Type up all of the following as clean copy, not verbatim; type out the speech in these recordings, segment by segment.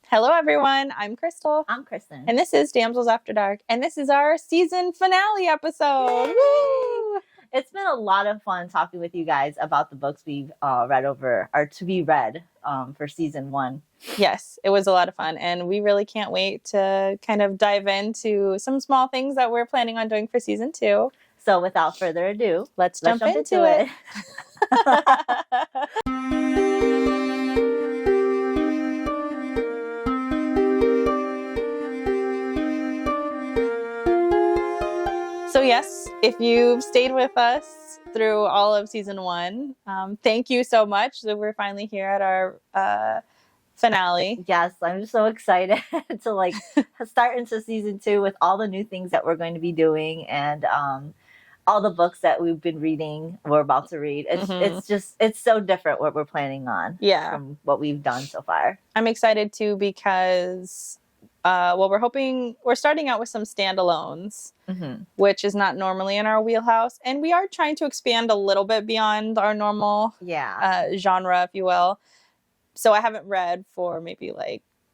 Hello, everyone. I'm Krystle. I'm Kristen. And this is Damsels After Dark. And this is our season finale episode. Woo! It's been a lot of fun talking with you guys about the books we've read over, or to be read for season 1. Yes, it was a lot of fun. And we really can't wait to kind of dive into some small things that we're planning on doing for season 2. So without further ado, let's jump into it. So yes, if you've stayed with us through all of season 1, thank you so much that we're finally here at our finale. Yes, I'm so excited to start into season 2 with all the new things that we're going to be doing and all the books that we've been reading, we're about to read. It's so different what we're planning on from what we've done so far. I'm excited too because we're starting out with some standalones, which is not normally in our wheelhouse. And we are trying to expand a little bit beyond our normal genre, if you will. So I haven't read for maybe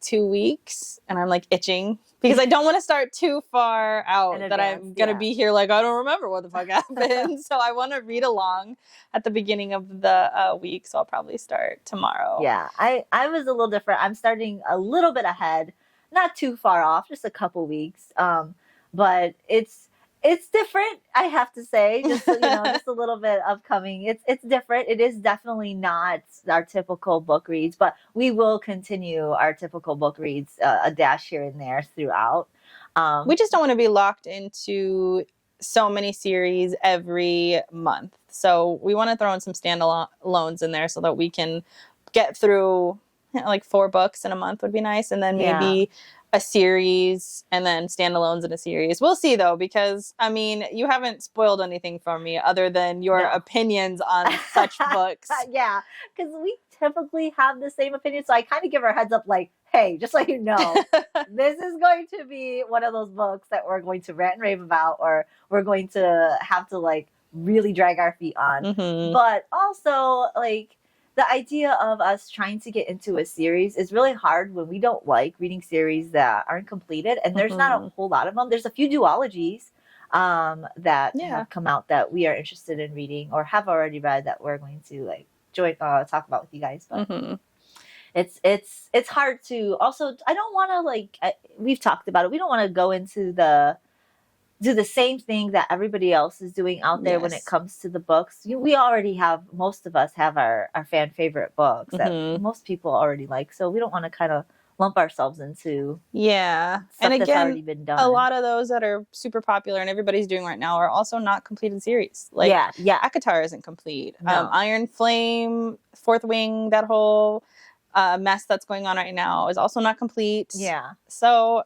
2 weeks and I'm itching because I don't want to start too far out that I'm going to be here I don't remember what the fuck happened. So I want to read along at the beginning of the week. So I'll probably start tomorrow. Yeah, I was a little different. I'm starting a little bit ahead. Not too far off, just a couple weeks. But it's different, I have to say. Just just a little bit upcoming. It's different. It is definitely not our typical book reads, but we will continue our typical book reads, a dash here and there throughout. We just don't want to be locked into so many series every month. So we want to throw in some standalones in there so that we can get through 4 books in a month would be nice. And then maybe a series and then standalones in a series. We'll see though, because you haven't spoiled anything for me other than your opinions on such books. Yeah, because we typically have the same opinion. So I kind of give our heads up hey, just so you know, this is going to be one of those books that we're going to rant and rave about, or we're going to have to really drag our feet on. But also the idea of us trying to get into a series is really hard when we don't like reading series that aren't completed. And there's not a whole lot of them. There's a few duologies that have come out that we are interested in reading or have already read that we're going to talk about with you guys. But it's hard to also, I don't want to we've talked about it. We don't want to go into do the same thing that everybody else is doing out there when it comes to the books. We already have, most of us have our fan favorite books that most people already like. So we don't want to kind of lump ourselves into and again, that's already been done. A lot of those that are super popular and everybody's doing right now are also not completed series. ACOTAR isn't complete. No. Iron Flame, Fourth Wing, that whole mess that's going on right now is also not complete. So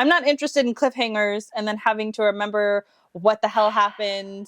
I'm not interested in cliffhangers and then having to remember what the hell happened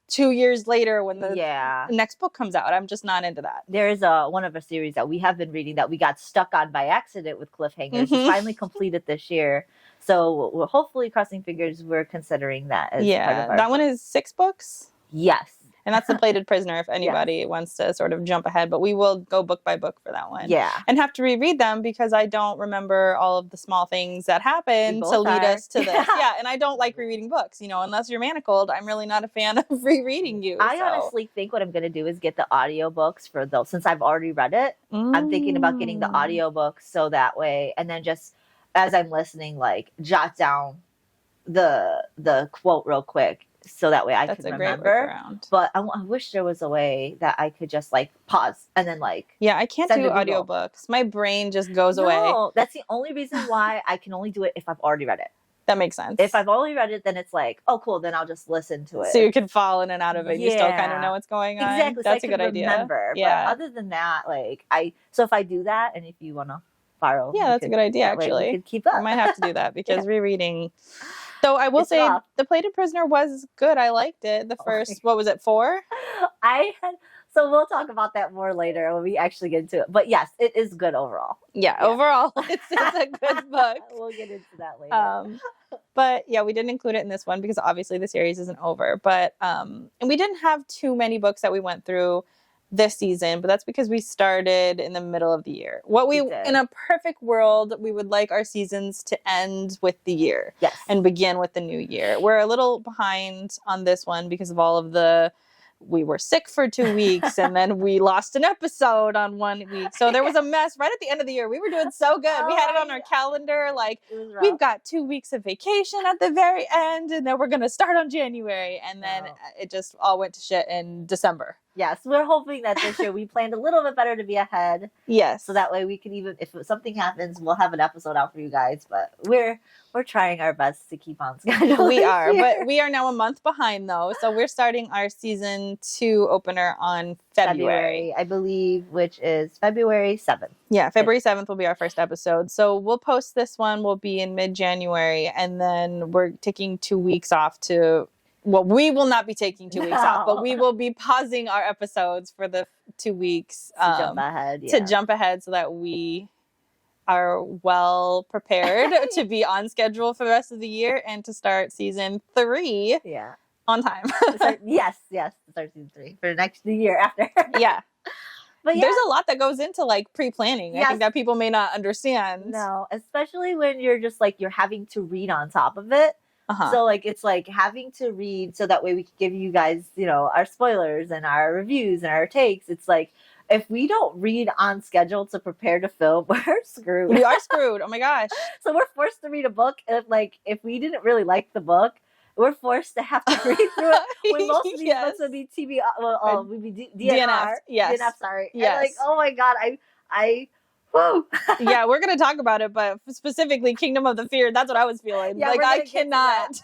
2 years later when the next book comes out. I'm just not into that. There is one of a series that we have been reading that we got stuck on by accident with cliffhangers. We finally completed this year. So we're hopefully, crossing fingers, we're considering that as part of our that one is 6 books? Yes. And that's The Plated Prisoner if anybody wants to sort of jump ahead. But we will go book by book for that one. And have to reread them because I don't remember all of the small things that happened to lead us to this. And I don't like rereading books. Unless you're manacled, I'm really not a fan of rereading you. I honestly think what I'm going to do is get the audiobooks for those. Since I've already read it, I'm thinking about getting the audiobooks so that way. And then just as I'm listening, jot down the quote real quick. So that way I can remember. But I wish there was a way that I could just pause and then I can't do audiobooks. My brain just goes away. No, that's the only reason why I can only do it if I've already read it. That makes sense. If I've already read it, then it's oh cool, then I'll just listen to it. So you can fall in and out of it. You still kind of know what's going on. Exactly. That's so a good idea. Remember. But other than that, so if I do that, and if you want to borrow, that's a good idea. Actually, we could keep up. I might have to do that because rereading. So I will say The Plated Prisoner was good. I liked it. The first, what was it, 4? So we'll talk about that more later when we actually get into it. But yes, it is good overall. Overall, it's a good book. We'll get into that later. But we didn't include it in this one because obviously the series isn't over. But and we didn't have too many books that we went through this season, but that's because we started in the middle of the year. In a perfect world, we would like our seasons to end with the year. Yes. And begin with the new year. We're a little behind on this one because of all of the we were sick for 2 weeks and then we lost an episode on 1 week. So there was a mess right at the end of the year. We were doing so good. We had it on our calendar. Like, we've got 2 weeks of vacation at the very end and then we're going to start on January. And then it just all went to shit in December. Yes, we're hoping that this year we planned a little bit better to be ahead. Yes. So that way we can even, if something happens, we'll have an episode out for you guys. But we're trying our best to keep on schedule. We are, but we are now a month behind though. So we're starting our season 2 opener on February, I believe, which is February 7th. Yeah, February 7th will be our first episode. So we'll post this one. We'll be in mid-January, and then we're taking 2 weeks off to. Well, we will not be taking 2 weeks off, but we will be pausing our episodes for the 2 weeks to jump ahead. To jump ahead, so that we are well prepared to be on schedule for the rest of the year and to start season 3 on time. Yes, to start season 3 for the next year after. Yeah. But there's a lot that goes into like pre-planning. I think that people may not understand. No, especially when you're just like, you're having to read on top of it. So like, it's like having to read so that way we can give you guys, you know, our spoilers and our reviews and our takes. It's like, if we don't read on schedule to prepare to film, we're screwed. We are screwed. Oh my gosh. So we're forced to read a book. And if we didn't really like the book, we're forced to have to read through it. When most of these books would be would be DNF. DNF, sorry. Yes. And like, oh my God, woo. Yeah, we're going to talk about it, but specifically Kingdom of the Fear, that's what I was feeling. Yeah, like, I cannot.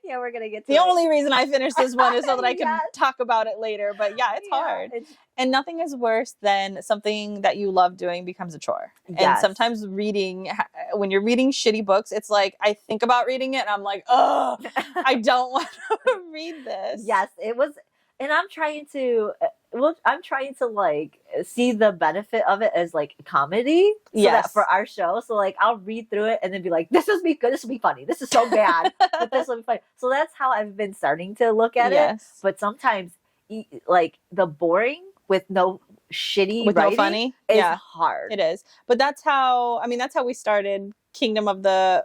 Yeah, we're going to get to the only reason I finished this one is so that I can talk about it later. But yeah, it's hard. And nothing is worse than something that you love doing becomes a chore. And sometimes reading, when you're reading shitty books, it's like, I think about reading it and I'm like, oh, I don't want to read this. Yes, it was. And I'm trying to like see the benefit of it as like comedy. So that for our show. So like, I'll read through it and then be like, this will be good. This will be funny. This is so bad, but this will be funny. So that's how I've been starting to look at it. But sometimes like the boring with no shitty with writing no funny is hard. It is. But that's how we started Kingdom of the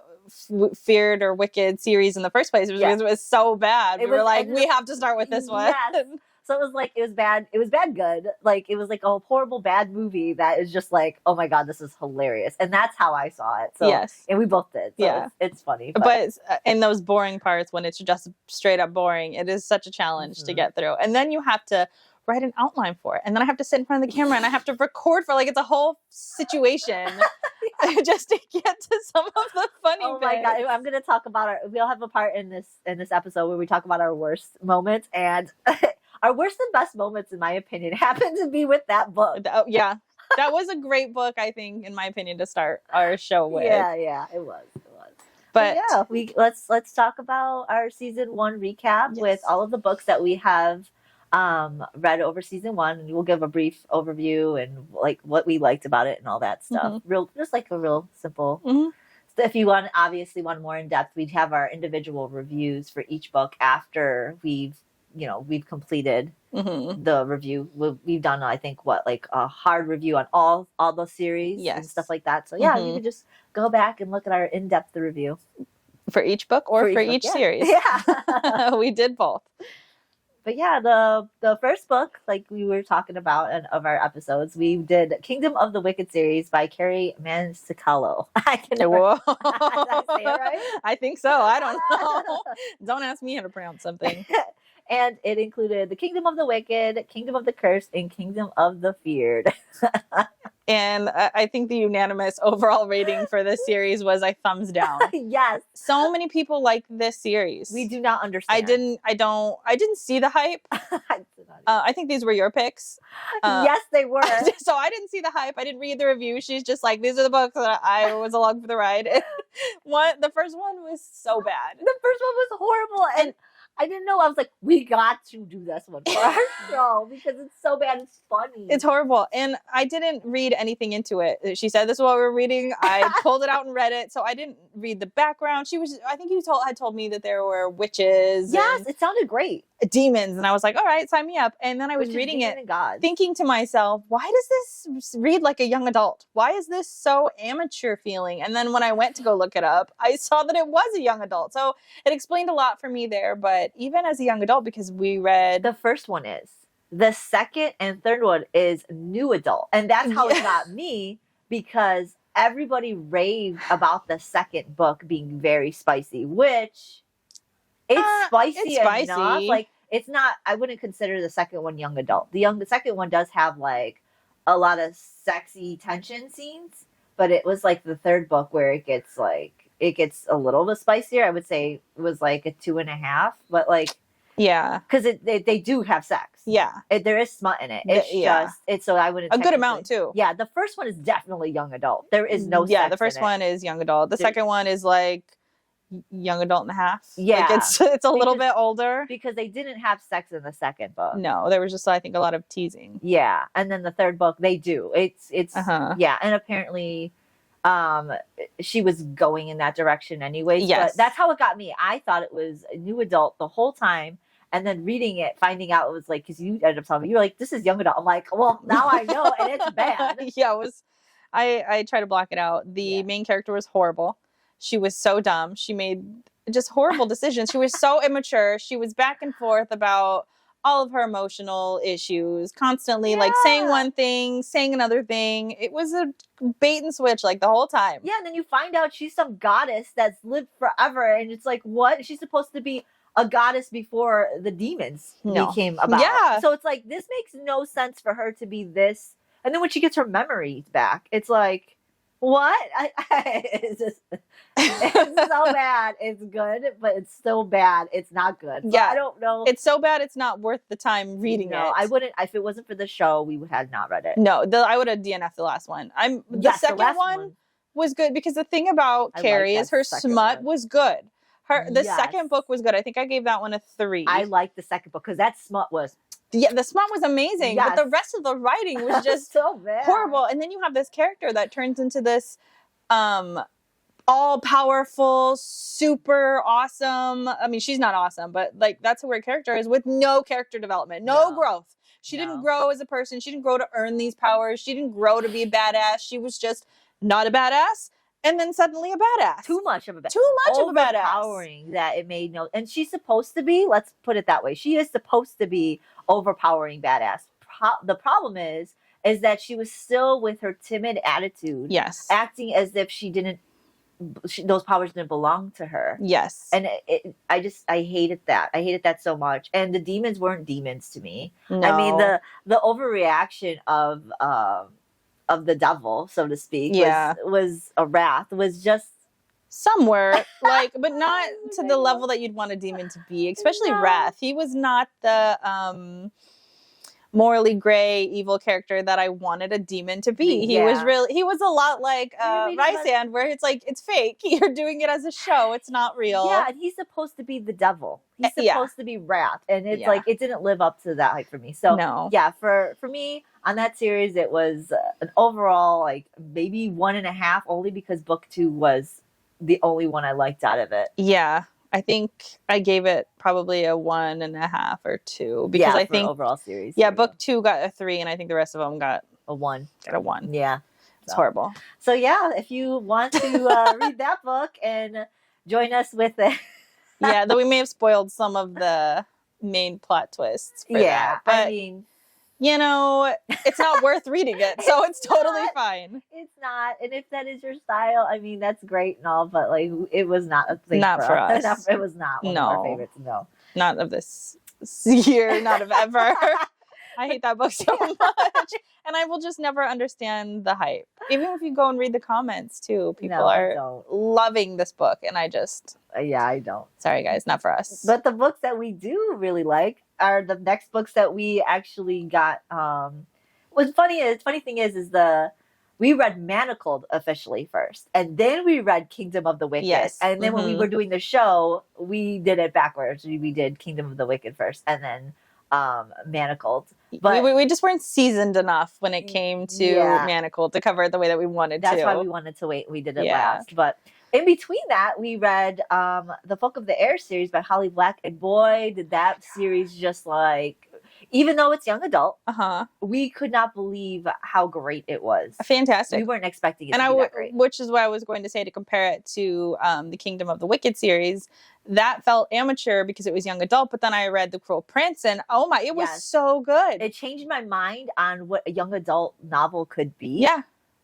Feared or Wicked series in the first place. Because it was so bad. We were like, we have to start with this one. Yes. So it was like, it was bad good. Like, it was like a horrible bad movie that is just like, oh my God, this is hilarious. And that's how I saw it. So, and we both did. So it's funny. But in those boring parts, when it's just straight up boring, it is such a challenge to get through. And then you have to write an outline for it. And then I have to sit in front of the camera and I have to record for like, it's a whole situation just to get to some of the funny bits. My God. I'm going to talk about we'll have a part in this episode where we talk about our worst moments, and our worst and best moments, in my opinion, happen to be with that book. Yeah. That was a great book, I think, in my opinion, to start our show with. Yeah, it was. But yeah, let's talk about our season 1 recap with all of the books that we have read over season 1, and we'll give a brief overview and like what we liked about it and all that stuff. Just like a real simple. So if you want more in depth, we'd have our individual reviews for each book after we've completed the review. We've done, I think, a hard review on all the series and stuff like that. So you can just go back and look at our in-depth review for each book or for each series. Yeah, we did both. But yeah, the first book, like we were talking about in of our episodes, we did Kingdom of the Wicked series by Carrie Mansicalo. I can never. Did I say it right? I think so. I don't know. Don't ask me how to pronounce something. And it included the Kingdom of the Wicked, Kingdom of the Cursed, and Kingdom of the Feared. And I think the unanimous overall rating for this series was a thumbs down. Yes. So many people like this series. We do not understand. I didn't see the hype. I think these were your picks. Yes, they were. So I didn't see the hype. I didn't read the review. She's just like, these are the books that I was along for the ride. The first one was so bad. The first one was horrible. And I didn't know. I was like, we got to do this one for our show because it's so bad. It's funny. It's horrible. And I didn't read anything into it. She said, this is what we're reading. I pulled it out and read it. So I didn't read the background. I think you had told me that there were witches. Yes, it sounded great. Demons. And I was like, all right, sign me up. And then I was reading it thinking to myself, why does this read like a young adult? Why is this so amateur feeling? And then when I went to go look it up, I saw that it was a young adult. So it explained a lot for me there. But even as a young adult, because we read... The first one is. The second and third one is new adult. And that's how it got me, because everybody raved about the second book being very spicy, which it's spicy enough. Like, it's not, I wouldn't consider the second one young adult. The second one does have like a lot of sexy tension scenes, but it was like the third book where it gets a little bit spicier. I would say it was like a 2.5, but like, yeah, because they do have sex. Yeah, there is smut in it. It's so I wouldn't a good amount too. Yeah, the first one is definitely young adult. There is no sex. Yeah, the first one is young adult. The second one is like young adult and a half. Yeah, like it's a little bit older because they didn't have sex in the second book. No, there was just, I think, a lot of teasing. Yeah, and then the third book they do. It's yeah, and apparently she was going in that direction anyway. Yes, but that's how it got me. I thought it was a new adult the whole time. And then reading it, finding out it was like, because you ended up telling me, you were like, this is young adult. I'm like, well, now I know, and it's bad. Yeah, it was. I try to block it out. The main character was horrible. She was so dumb. She made just horrible decisions. She was so immature. She was back and forth about all of her emotional issues, constantly like saying one thing, saying another thing. It was a bait and switch like the whole time. Yeah, and then you find out she's some goddess that's lived forever, and it's like, what? She's supposed to be a goddess before the demons became about. Yeah. So it's like, this makes no sense for her to be this. And then when she gets her memories back, it's like, what? It's so bad. It's good, but it's still bad. It's not good. So I don't know. It's so bad it's not worth the time reading it. No, I wouldn't. If it wasn't for the show, we had not read it. No, I would have DNF'd the last one. The second one was good because the thing about Carrie is her smut was good. The second book was good. I think I gave that one a 3. I liked the second book because that smut was... Yeah, the smut was amazing. Yes. But the rest of the writing was just so bad. Horrible. And then you have this character that turns into this all-powerful, super awesome... I mean, she's not awesome, but like that's who her character is, with no character development, no growth. She didn't grow as a person. She didn't grow to earn these powers. She didn't grow to be a badass. She was just not a badass. And then suddenly a badass. Too much of a badass. Too much of a badass. Overpowering that it made no... And she's supposed to be, let's put it that way, she is supposed to be overpowering badass. The problem is that she was still with her timid attitude. Yes. Acting as if those powers didn't belong to her. Yes. And I hated that. I hated that so much. And the demons weren't demons to me. No. I mean, the overreaction of the devil, so to speak, was a wrath, was just somewhere like, but not to the level that you'd want a demon to be, especially Wrath. He was not the morally gray evil character that I wanted a demon to be. He was a lot like Rysand, where it's like, it's fake. You're doing it as a show. It's not real. Yeah, and he's supposed to be the devil. He's supposed to be Wrath. And it's like, it didn't live up to that hype for me. So yeah, for me on that series, it was an overall like maybe 1.5, only because book 2 was the only one I liked out of it. Yeah. I think I gave it probably a 1.5 or 2 because I think overall series. Yeah, book 2 got a 3, and I think the rest of them got a 1. Got a 1. Yeah, it's horrible. So yeah, if you want to read that book and join us with it, though we may have spoiled some of the main plot twists. For that, but I mean, you know, it's not worth reading it, so it's totally fine. It's not, and if that is your style, I mean, that's great and all, but like, it was not a thing for us. It was not one of our favorites. No, not of this year, not of ever. I hate that book so much, and I will just never understand the hype. Even if you go and read the comments too, people are loving this book, and I just I don't. Sorry, guys, not for us. But the books that we do really like are the next books that we actually got. What's funny thing is we read Manacled officially first, and then we read Kingdom of the Wicked. Yes. And then when we were doing the show, we did it backwards. We did Kingdom of the Wicked first, and then Manacled. But we just weren't seasoned enough when it came to Manacled to cover it the way that we wanted to. That's why we wanted to wait. We did it last. But in between that, we read the Folk of the Air series by Holly Black, and boy, did that series just like, even though it's young adult, we could not believe how great it was. Fantastic. We weren't expecting it to be that great. Which is what I was going to say, to compare it to the Kingdom of the Wicked series. That felt amateur because it was young adult, but then I read The Cruel Prince, and oh my, it was so good. It changed my mind on what a young adult novel could be.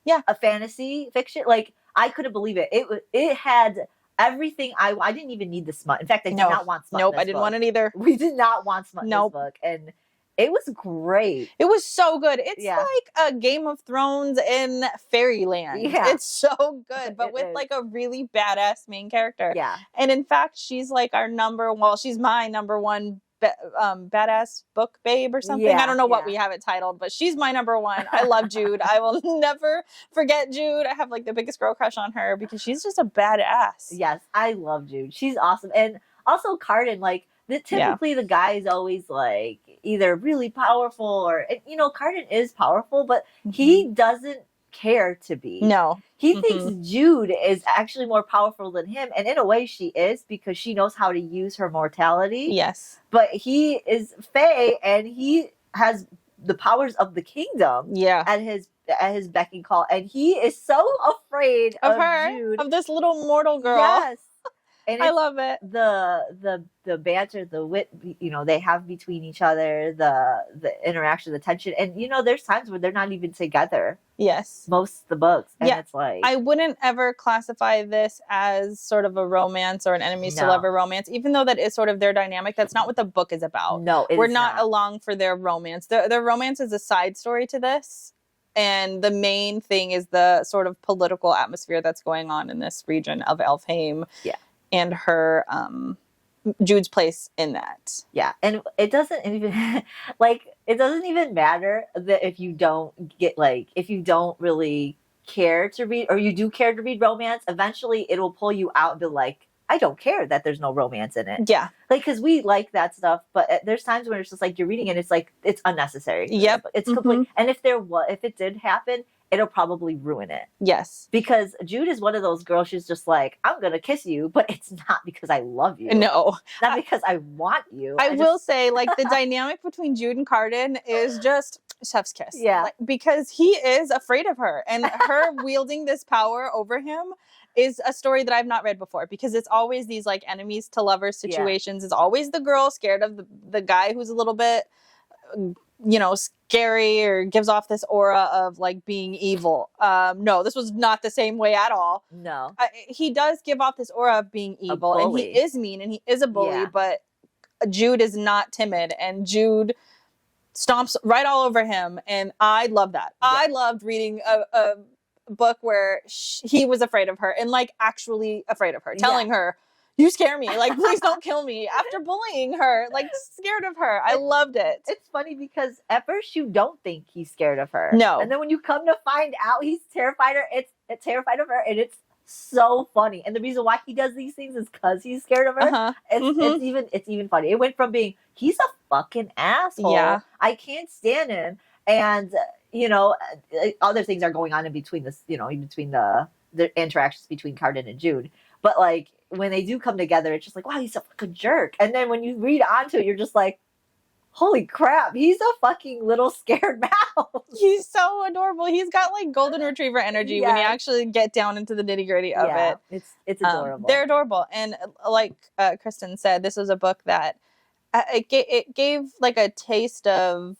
Yeah. A fantasy fiction. Like, I couldn't believe it. It had everything I didn't even need the smut. In fact, I did not want smut. Nope, I didn't want it either. We did not want smut in this book. And it was great. It was so good. It's like a Game of Thrones in fairyland. Yeah. It's so good, but with like a really badass main character. Yeah. And in fact, she's like she's my number one badass book babe or something. I don't know what we have it titled, but she's my number one. I love Jude. I will never forget Jude. I have like the biggest girl crush on her because she's just a badass. Yes, I love Jude. She's awesome. And also Carden, like, typically the guy is always like either really powerful or, you know, Carden is powerful, but he doesn't care to be. No. He thinks Jude is actually more powerful than him. And in a way she is, because she knows how to use her mortality. Yes. But he is Fae and he has the powers of the kingdom at his beck and call. And he is so afraid of her, Jude. Of this little mortal girl. Yes. And I love it. The banter, the wit, you know, they have between each other, the interaction, the tension. And, you know, there's times where they're not even together. Yes. Most of the books. And it's like, I wouldn't ever classify this as sort of a romance or an enemies to lover romance, even though that is sort of their dynamic. That's not what the book is about. No, we're not along for their romance. Their romance is a side story to this. And the main thing is the sort of political atmosphere that's going on in this region of Elfheim. Yeah. And her, Jude's place in that. Yeah. And it doesn't even, like, it doesn't even matter that if you don't get, like, if you don't really care to read, or you do care to read romance, eventually it'll pull you out and be like, I don't care that there's no romance in it. Yeah. Like, because we like that stuff, but there's times when it's just like, you're reading it, it's like, it's unnecessary. Yep. It's complete. And if it did happen, it'll probably ruin it. Yes. Because Jude is one of those girls, she's just like, I'm going to kiss you, but it's not because I love you. No. Not because I want you. I will say, like, the dynamic between Jude and Carden is just chef's kiss. Yeah. Like, because he is afraid of her. And her wielding this power over him is a story that I've not read before, because it's always these, like, enemies to lovers situations. Yeah. It's always the girl scared of the guy who's a little bit, you know, scary or gives off this aura of like being evil. No, this was not the same way at all. No. He does give off this aura of being evil, and he is mean and he is a bully, but Jude is not timid, and Jude stomps right all over him. And I love that. Yeah. I loved reading a book where he was afraid of her, and like actually afraid of her, telling her, you scare me. Like, please don't kill me. After bullying her, like, scared of her. I loved it. It's funny because at first you don't think he's scared of her. No. And then when you come to find out he's terrified of her, and it's so funny. And the reason why he does these things is because he's scared of her. It's even funny. It went from being, he's a fucking asshole. Yeah. I can't stand him. And, you know, other things are going on in between this, you know, in between the interactions between Carden and Jude. But like, when they do come together, it's just like, wow, he's a fucking jerk. And then when you read onto it, you're just like, holy crap, he's a fucking little scared mouse. He's so adorable. He's got like golden retriever energy when you actually get down into the nitty gritty of it. It's adorable. They're adorable. And like Kristen said, this was a book that it gave like a taste of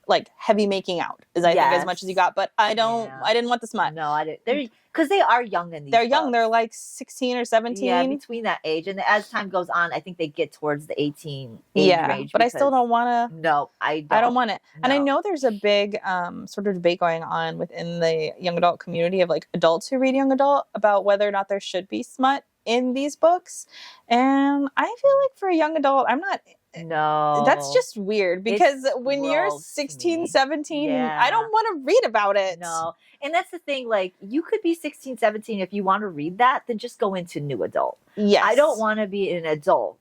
like heavy making out, is I think as much as you got. But I didn't want the smut. No, I didn't. Because they are young in these They're young. books. They're like 16 or 17. Yeah, between that age. And as time goes on, I think they get towards the 18 age range. But I still don't want to. No, I don't. I don't want it. No. And I know there's a big sort of debate going on within the young adult community of like adults who read young adult about whether or not there should be smut in these books. And I feel like for a young adult, I'm not... No. That's just weird, because when you're 16, 17, I don't want to read about it. No. And that's the thing, like, you could be 16, 17. If you want to read that, then just go into new adult. Yes. I don't want to be an adult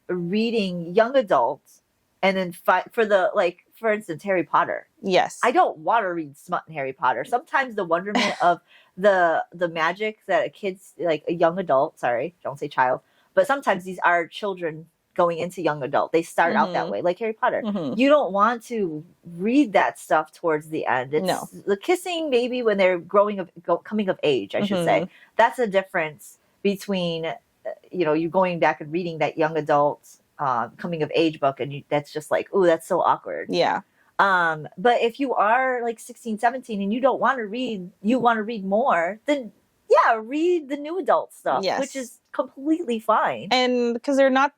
reading young adults and then fight for the, like, for instance, Harry Potter. Yes. I don't want to read smut in Harry Potter. Sometimes the wonderment of the magic that a kid's, like a young adult, sorry, don't say child, but sometimes these are children going into young adult. They start out that way, like Harry Potter. You don't want to read that stuff towards the end. It's the kissing maybe when they're coming of age, I should say. That's a difference between, you know, you going back and reading that young adult coming of age book, and that's just like, ooh, that's so awkward. Yeah. But if you are like 16, 17 and you don't want to read, you want to read more, then yeah, read the new adult stuff, which is completely fine. And because they're not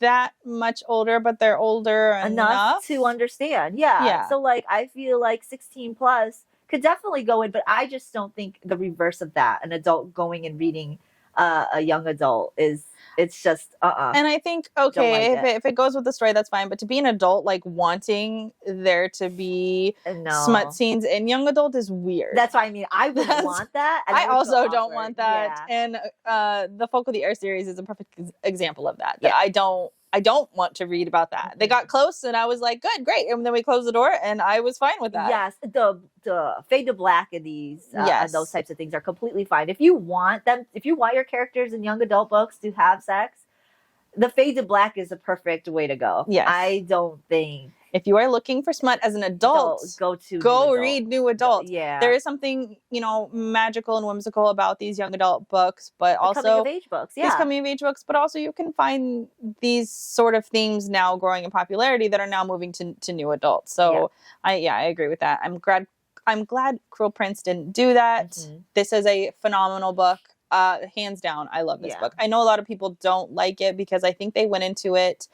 that much older, but they're older enough to understand. Yeah. So like, I feel like 16 plus could definitely go in, but I just don't think the reverse of that, an adult going and reading a young adult, it's just And I think, okay, if it goes with the story, that's fine. But to be an adult, like wanting there to be smut scenes in young adult is weird. That's what I mean. I would want that. I also don't want that. Yeah. And the Folk of the Air series is a perfect example of that. I don't want to read about that. They got close and I was like, good, great. And then we closed the door and I was fine with that. Yes. The fade to black in these, and those types of things are completely fine. If you want your characters in young adult books to have sex, the fade to black is a perfect way to go. Yes. I don't think. If you are looking for smut as an adult, go read New Adult. Yeah. There is something, you know, magical and whimsical about these young adult books, but also coming of age books. Yeah. These coming of age books, but also you can find these sort of themes now growing in popularity that are now moving to new adults. So I agree with that. I'm glad Cruel Prince didn't do that. This is a phenomenal book. Hands down, I love this book. I know a lot of people don't like it because I think they went into it.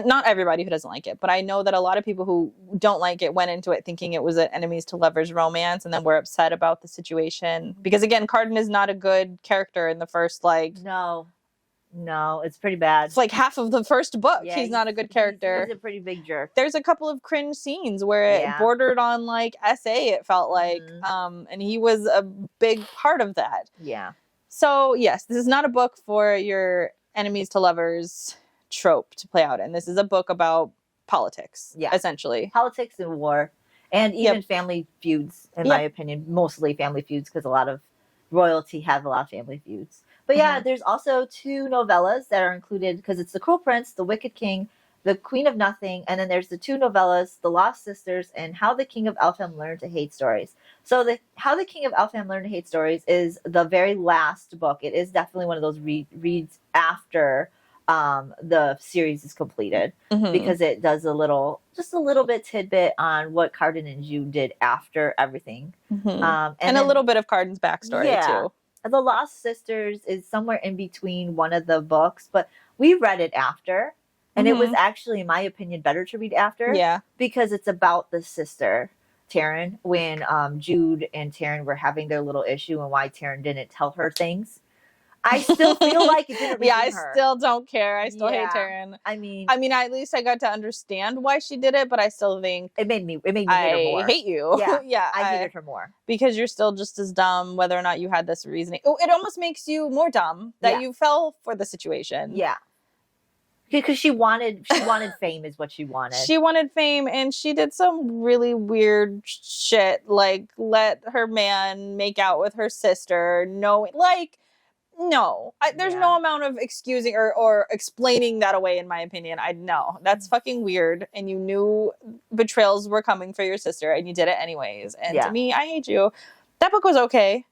Not everybody who doesn't like it, but I know that a lot of people who don't like it went into it thinking it was an enemies to lovers romance, and then were upset about the situation. Because again, Cardan is not a good character in the first, like... No, it's pretty bad. It's like half of the first book. Yeah, he's not a good character. He's a pretty big jerk. There's a couple of cringe scenes where it bordered on, like, SA, it felt like. And he was a big part of that. Yeah. So, yes, this is not a book for your enemies to lovers trope to play out in. This is a book about politics, essentially. Politics and war, and even family feuds, in my opinion. Mostly family feuds, because a lot of royalty have a lot of family feuds. But yeah, there's also 2 novellas that are included, because it's The Cruel Prince, The Wicked King, The Queen of Nothing, and then there's the 2 novellas, The Lost Sisters, and How the King of Elfham Learned to Hate Stories. So How the King of Elfham Learned to Hate Stories is the very last book. It is definitely one of those reads after the series is completed, because it does just a little bit tidbit on what Cardan and Jude did after everything. And then, a little bit of Cardan's backstory too. The Lost Sisters is somewhere in between one of the books, but we read it after. And it was actually, in my opinion, better to read after. Yeah. Because it's about the sister, Taryn, when Jude and Taryn were having their little issue, and why Taryn didn't tell her things. I still feel like it didn't redeem her. I still don't care. I still hate Taryn. I mean, at least I got to understand why she did it, but I still think it made me hate her more. I hate you. Yeah, I hated her more because you're still just as dumb, whether or not you had this reasoning. Oh, it almost makes you more dumb that you fell for the situation. Yeah, because she wanted fame, is what she wanted. She wanted fame, and she did some really weird shit, like let her man make out with her sister. No, there's no amount of excusing or explaining that away, in my opinion. That's fucking weird. And you knew betrayals were coming for your sister, and you did it anyways. And to me, I hate you. That book was okay.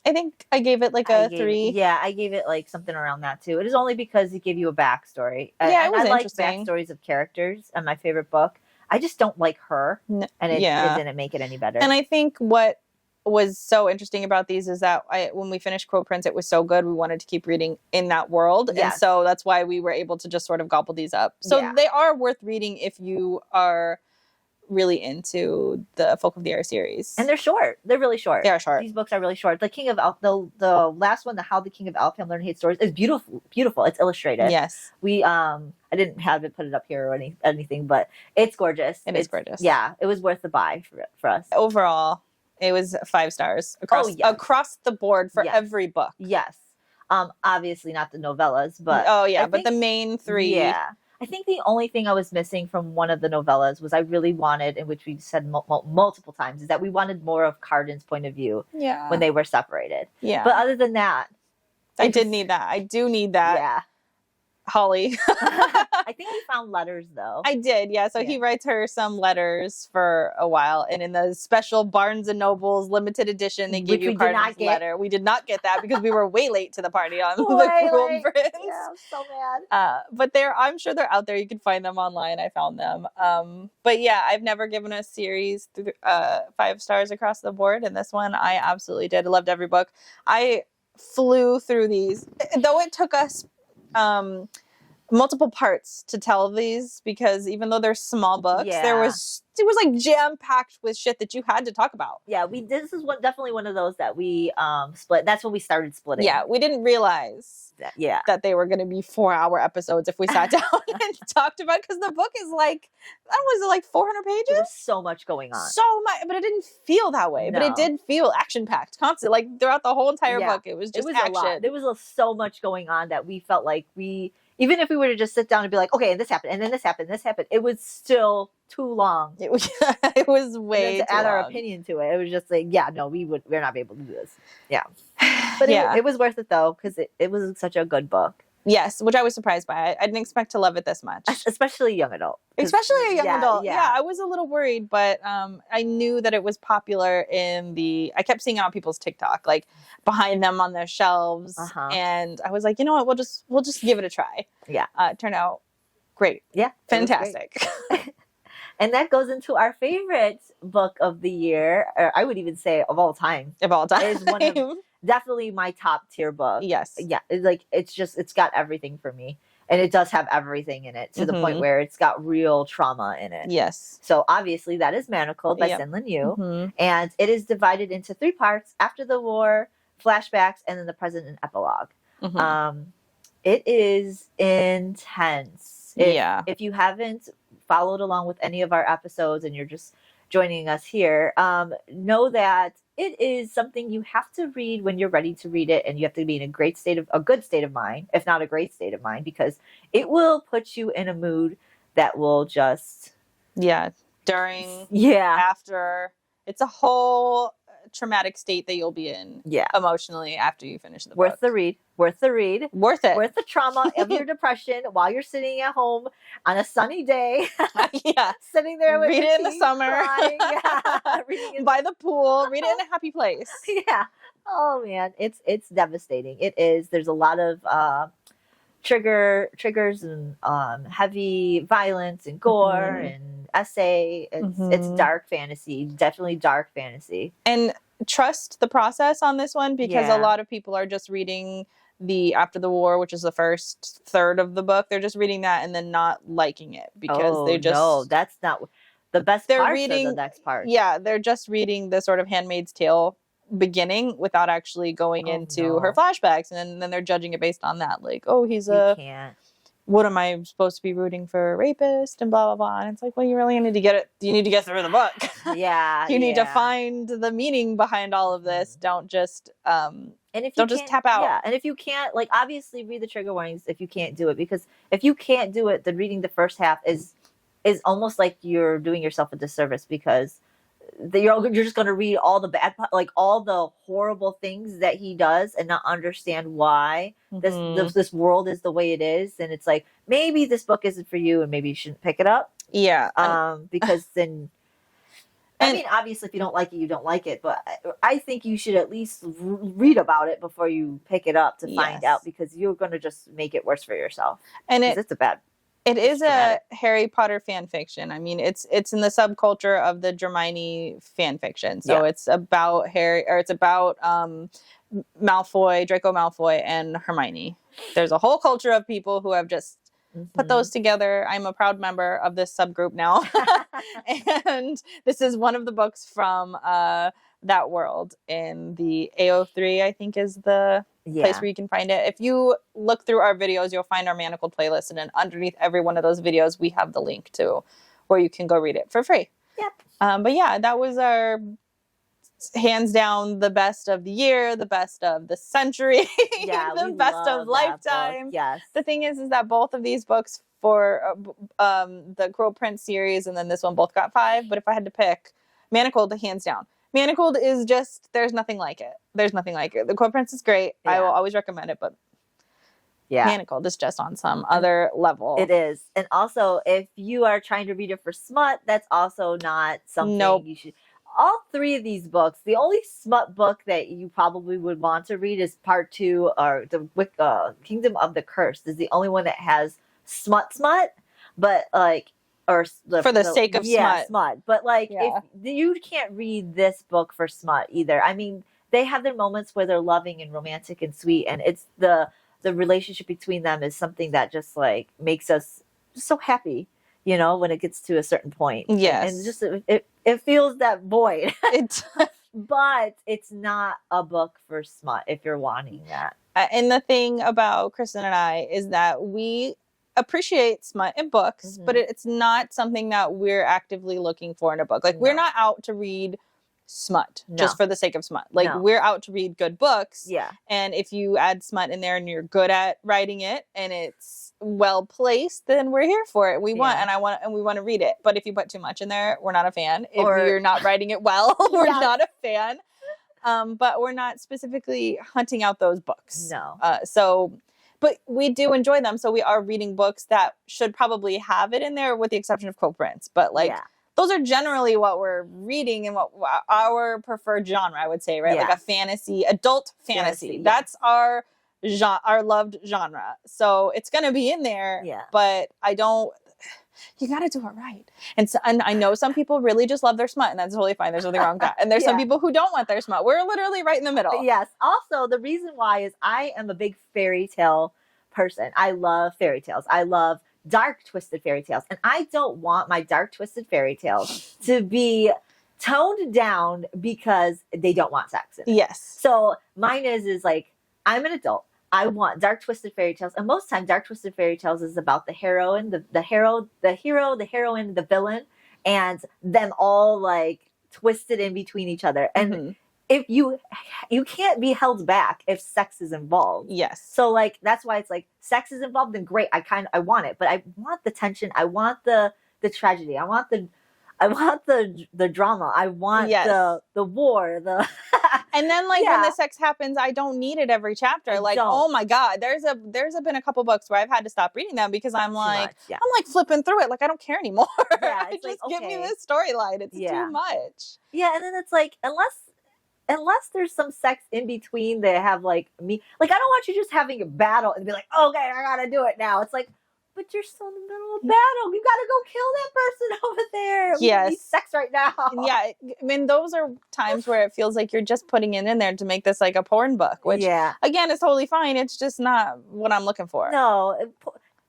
I think I gave it like a 3. I gave it like something around that too. It is only because it gave you a backstory. It was I like interesting. Backstories of characters, and my favorite book. I just don't like her, and it didn't make it any better. And I think what was so interesting about these is that when we finished Cruel Prince, it was so good, we wanted to keep reading in that world. And so that's why we were able to just sort of gobble these up. So they are worth reading if you are really into the Folk of the Air series. And they're short. They're really short. They are short. These books are really short. The last one, the How the King of Elfham Learned to Hate Stories, is beautiful. It's illustrated. Yes. I didn't have it put it up here or anything, but it's gorgeous. It's gorgeous. Yeah, it was worth the buy for us. Overall, it was 5 stars across the board for every book. Yes. Obviously not the novellas, but but the main 3. Yeah. I think the only thing I was missing from one of the novellas was I really wanted, in which we said multiple times, is that we wanted more of Carden's point of view when they were separated. Yeah. But other than that, I did need that. I do need that. Yeah. Holly. I think he found letters though. I did, yeah. So he writes her some letters for a while, and in the special Barnes and Nobles limited edition, they gave you Carden's letter. We did not get that because we were way late to the party on the Cruel Prince. Yeah, I'm so mad. But I'm sure they're out there. You can find them online. I found them. But yeah, I've never given a series 5 stars across the board, and this one I absolutely did. I loved every book. I flew through these, though it took us multiple parts to tell these, because even though they're small books, it was like jam packed with shit that you had to talk about. Yeah, this is definitely one of those that we split. That's when we started splitting. Yeah, we didn't realize that they were going to be 4-hour episodes if we sat down and talked about it, because the book is like, that was like 400 pages. There's so much going on. So much, but it didn't feel that way. No. But it did feel action packed, constant. Like throughout the whole entire book, it was just action. A lot. There was so much going on that we felt like even if we were to just sit down and be like, okay, and this happened, and then this happened, it was still too long. It was way to add our opinion to it. It was just like, we're not able to do this. Yeah. But it was worth it though, because it was such a good book. Yes, which I was surprised by. I didn't expect to love it this much. Especially young adult. Especially a young adult. Yeah, I was a little worried, but I knew that it was popular I kept seeing it on people's TikTok, like behind them on their shelves. And I was like, you know what, we'll just give it a try. Yeah. It turned out great. Yeah. Fantastic. And that goes into our favorite book of the year, or I would even say of all time. Of all time. Is one of definitely my top tier book. Yes. Yeah. It's got everything for me. And it does have everything in it to the point where it's got real trauma in it. Yes. So obviously that is Manacled by Sin-Lin Yu. And it is divided into 3 parts: after the war, flashbacks, and then the present and epilogue. It is intense. If you haven't followed along with any of our episodes and you're just joining us here, know that it is something you have to read when you're ready to read it, and you have to be in a good state of mind, if not a great state of mind, because it will put you in a mood that will just after. It's a whole traumatic state that you'll be in emotionally after you finish the book. Worth the read. Worth it. Worth the trauma of your depression while you're sitting at home on a sunny day. Sitting there with read it in the summer. By the pool. Read it in a happy place. Yeah. Oh man, it's devastating. It is. There's a lot of triggers and heavy violence and gore and essay. It's dark fantasy. Definitely dark fantasy. And trust the process on this one, because a lot of people are just reading the after the war, which is the first third of the book. They're just reading that and then not liking it because that's not the best. They're reading the next part. Yeah, they're just reading the sort of Handmaid's Tale beginning without actually going into her flashbacks, and then they're judging it based on that. Like, what am I supposed to be rooting for? A rapist and blah blah blah. And it's like, well, you really need to get it. You need to get through the book. You need to find the meaning behind all of this. Don't just and if don't just tap out. Yeah, and if you can't, like, obviously read the trigger warnings if you can't do it, because if you can't do it, then reading the first half is almost like you're doing yourself a disservice, because you're just going to read all the bad, like all the horrible things that he does and not understand why this world is the way it is. And it's like, maybe this book isn't for you, and maybe you shouldn't pick it up. Because then, I mean, obviously if you don't like it, you don't like it, but I think you should at least read about it before you pick it up to find out, because you're going to just make it worse for yourself. And it's a bad. It is a Harry Potter fan fiction. I mean, it's in the subculture of the Hermione fan fiction. So it's about Malfoy, Draco Malfoy, and Hermione. There's a whole culture of people who have just put those together. I'm a proud member of this subgroup now. And this is one of the books from that world. In the AO3, I think, is the place where you can find it. If you look through our videos, you'll find our Manacled playlist, and then underneath every one of those videos we have the link to where you can go read it for free. But yeah, that was our hands down the best of the year, the best of the century, the best of lifetime. Yes. The thing is that both of these books for the Cruel Prince series, and then this one both got 5. But if I had to pick, Manacled, hands down. Manacled is just, there's nothing like it. There's nothing like it. The Cruel Prince is great. I will always recommend it, but Manacled is just on some other level. It is. And also, if you are trying to read it for smut, that's also not something you should. All 3 of these books, the only smut book that you probably would want to read is part 2, or the Kingdom of the Curse is the only one that has smut, but like, or for the sake of smut. But like, if you can't read this book for smut either. I mean, they have their moments where they're loving and romantic and sweet, and it's the relationship between them is something that just like makes us so happy, you know, when it gets to a certain point. Yes. And just it feels that void. But it's not a book for smut if you're wanting that. And the thing about Kristen and I is that we appreciate smut in books, but it's not something that we're actively looking for in a book. Like, we're not out to read smut just for the sake of smut. Like, we're out to read good books. Yeah. And if you add smut in there and you're good at writing it and it's well placed, then we're here for it. We want to read it. But if you put too much in there, we're not a fan. If you're not writing it well, we're not a fan. But we're not specifically hunting out those books. No. But we do enjoy them. So we are reading books that should probably have it in there, with the exception of Cruel Prince. But like, those are generally what we're reading and what our preferred genre, I would say, right? Like a fantasy, adult fantasy. That's our loved genre. So it's going to be in there, but you got to do it right. And I know some people really just love their smut, and that's totally fine. There's nothing wrong with that. And there's some people who don't want their smut. We're literally right in the middle. Yes. Also, the reason why is I am a big fairy tale person. I love fairy tales. I love dark, twisted fairy tales. And I don't want my dark, twisted fairy tales to be toned down because they don't want sex in it. Yes. So mine is like, I'm an adult. I want dark, twisted fairy tales. And most time, dark, twisted fairy tales is about the heroine, the hero, the heroine, the villain, and them all like twisted in between each other. And if you can't be held back if sex is involved. Yes. So like, that's why it's like, sex is involved, then great. I want it, but I want the tension. I want the tragedy. I want the drama. I want the war, and then like when the sex happens, I don't need it every chapter. Like, oh my God, there's been a couple books where I've had to stop reading them because I'm like, I'm like flipping through it. Like, I don't care anymore. Yeah, it's just like, give me this storyline. It's too much. Yeah. And then it's like, unless there's some sex in between, they have like me. Like, I don't want you just having a battle and be like, okay, I gotta do it now. It's like, but you're still in the middle of battle. You gotta go kill that person over there. Yes. We need sex right now. Yeah. I mean, those are times where it feels like you're just putting it in there to make this like a porn book, which again is totally fine. It's just not what I'm looking for. No.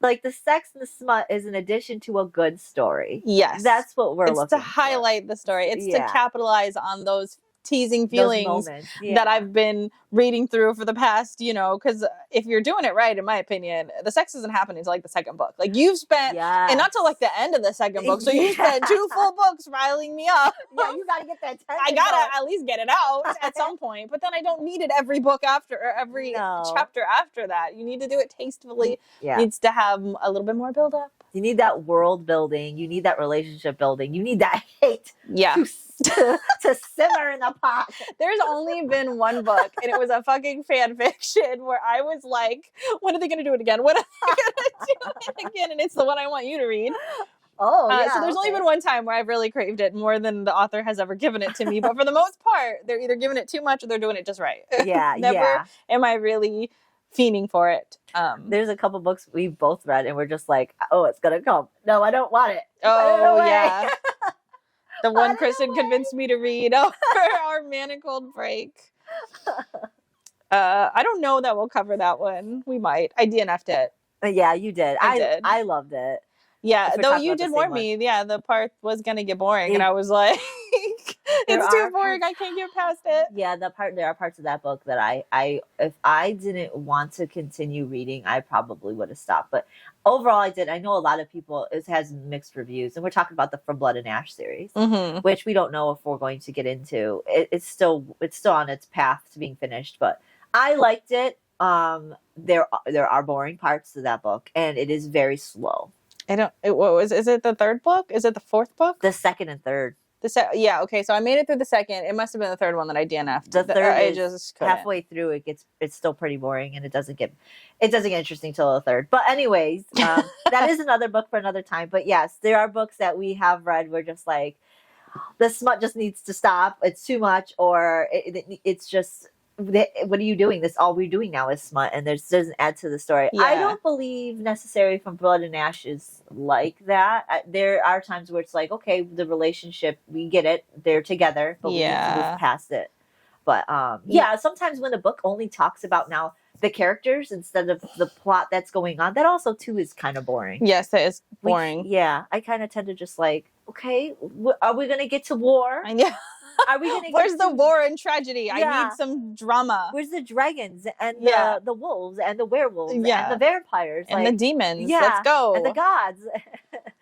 Like, the sex and the smut is an addition to a good story. Yes. That's what we're looking for. It's to highlight the story. It's to capitalize on those teasing feelings that I've been reading through for the past, because if you're doing it right, in my opinion, the sex isn't happening until like the second book. Like, you've spent, and not till like the end of the second book. So you spent 2 full books riling me up. Yeah, you gotta get that. I gotta at least get it out at some point. But then I don't need it every book after, or every chapter after that. You need to do it tastefully. It needs to have a little bit more build up. You need that world building. You need that relationship building. You need that hate to simmer in the pot. There's only been one book, and it was a fucking fan fiction where I was like, when are they going to do it again? When are they going to do it again? And it's the one I want you to read. So there's only been one time where I've really craved it more than the author has ever given it to me. But for the most part, they're either giving it too much or they're doing it just right. Never am I really fiending for it. There's a couple books we both read and we're just like, oh, it's gonna come. No, I don't want it. Oh yeah. The one Kristen convinced me to read over our manacled break. I don't know that we'll cover that one. We might. I DNF'd it. Yeah, you did. I did. I loved it. Yeah, though you did warn me. Yeah, the part was going to get boring. And I was like, it's too boring. I can't get past it. Yeah, there are parts of that book that if I didn't want to continue reading, I probably would have stopped. But overall, I did. I know a lot of people, it has mixed reviews. And we're talking about the From Blood and Ash series, which we don't know if we're going to get into. It's still on its path to being finished. But I liked it. There are boring parts to that book, and it is very slow. Is it the third book? Is it the fourth book? The second and third. Yeah, okay, so I made it through the second. It must have been the third one that I DNF'd. The third I just couldn't. halfway through it's still pretty boring, and it doesn't get interesting till the third. But anyways, that is another book for another time. But yes, there are books that we have read. We're just like, the smut just needs to stop. It's too much, or it's just, what are you doing? This all we're doing now is smut, and this doesn't add to the story. Yeah. I don't believe necessarily from Blood and Ashes like that. There are times where it's like, okay, the relationship, we get it, they're together, but we need to move past it. But sometimes when a book only talks about now the characters instead of the plot that's going on, that also too is kind of boring. Yes, that is boring. I kind of tend to just like, okay, are we gonna get to war? I know. Are we gonna? Where's the war and tragedy? I need some drama. Where's the dragons and the wolves and the werewolves and the vampires and the demons? Let's go. And the gods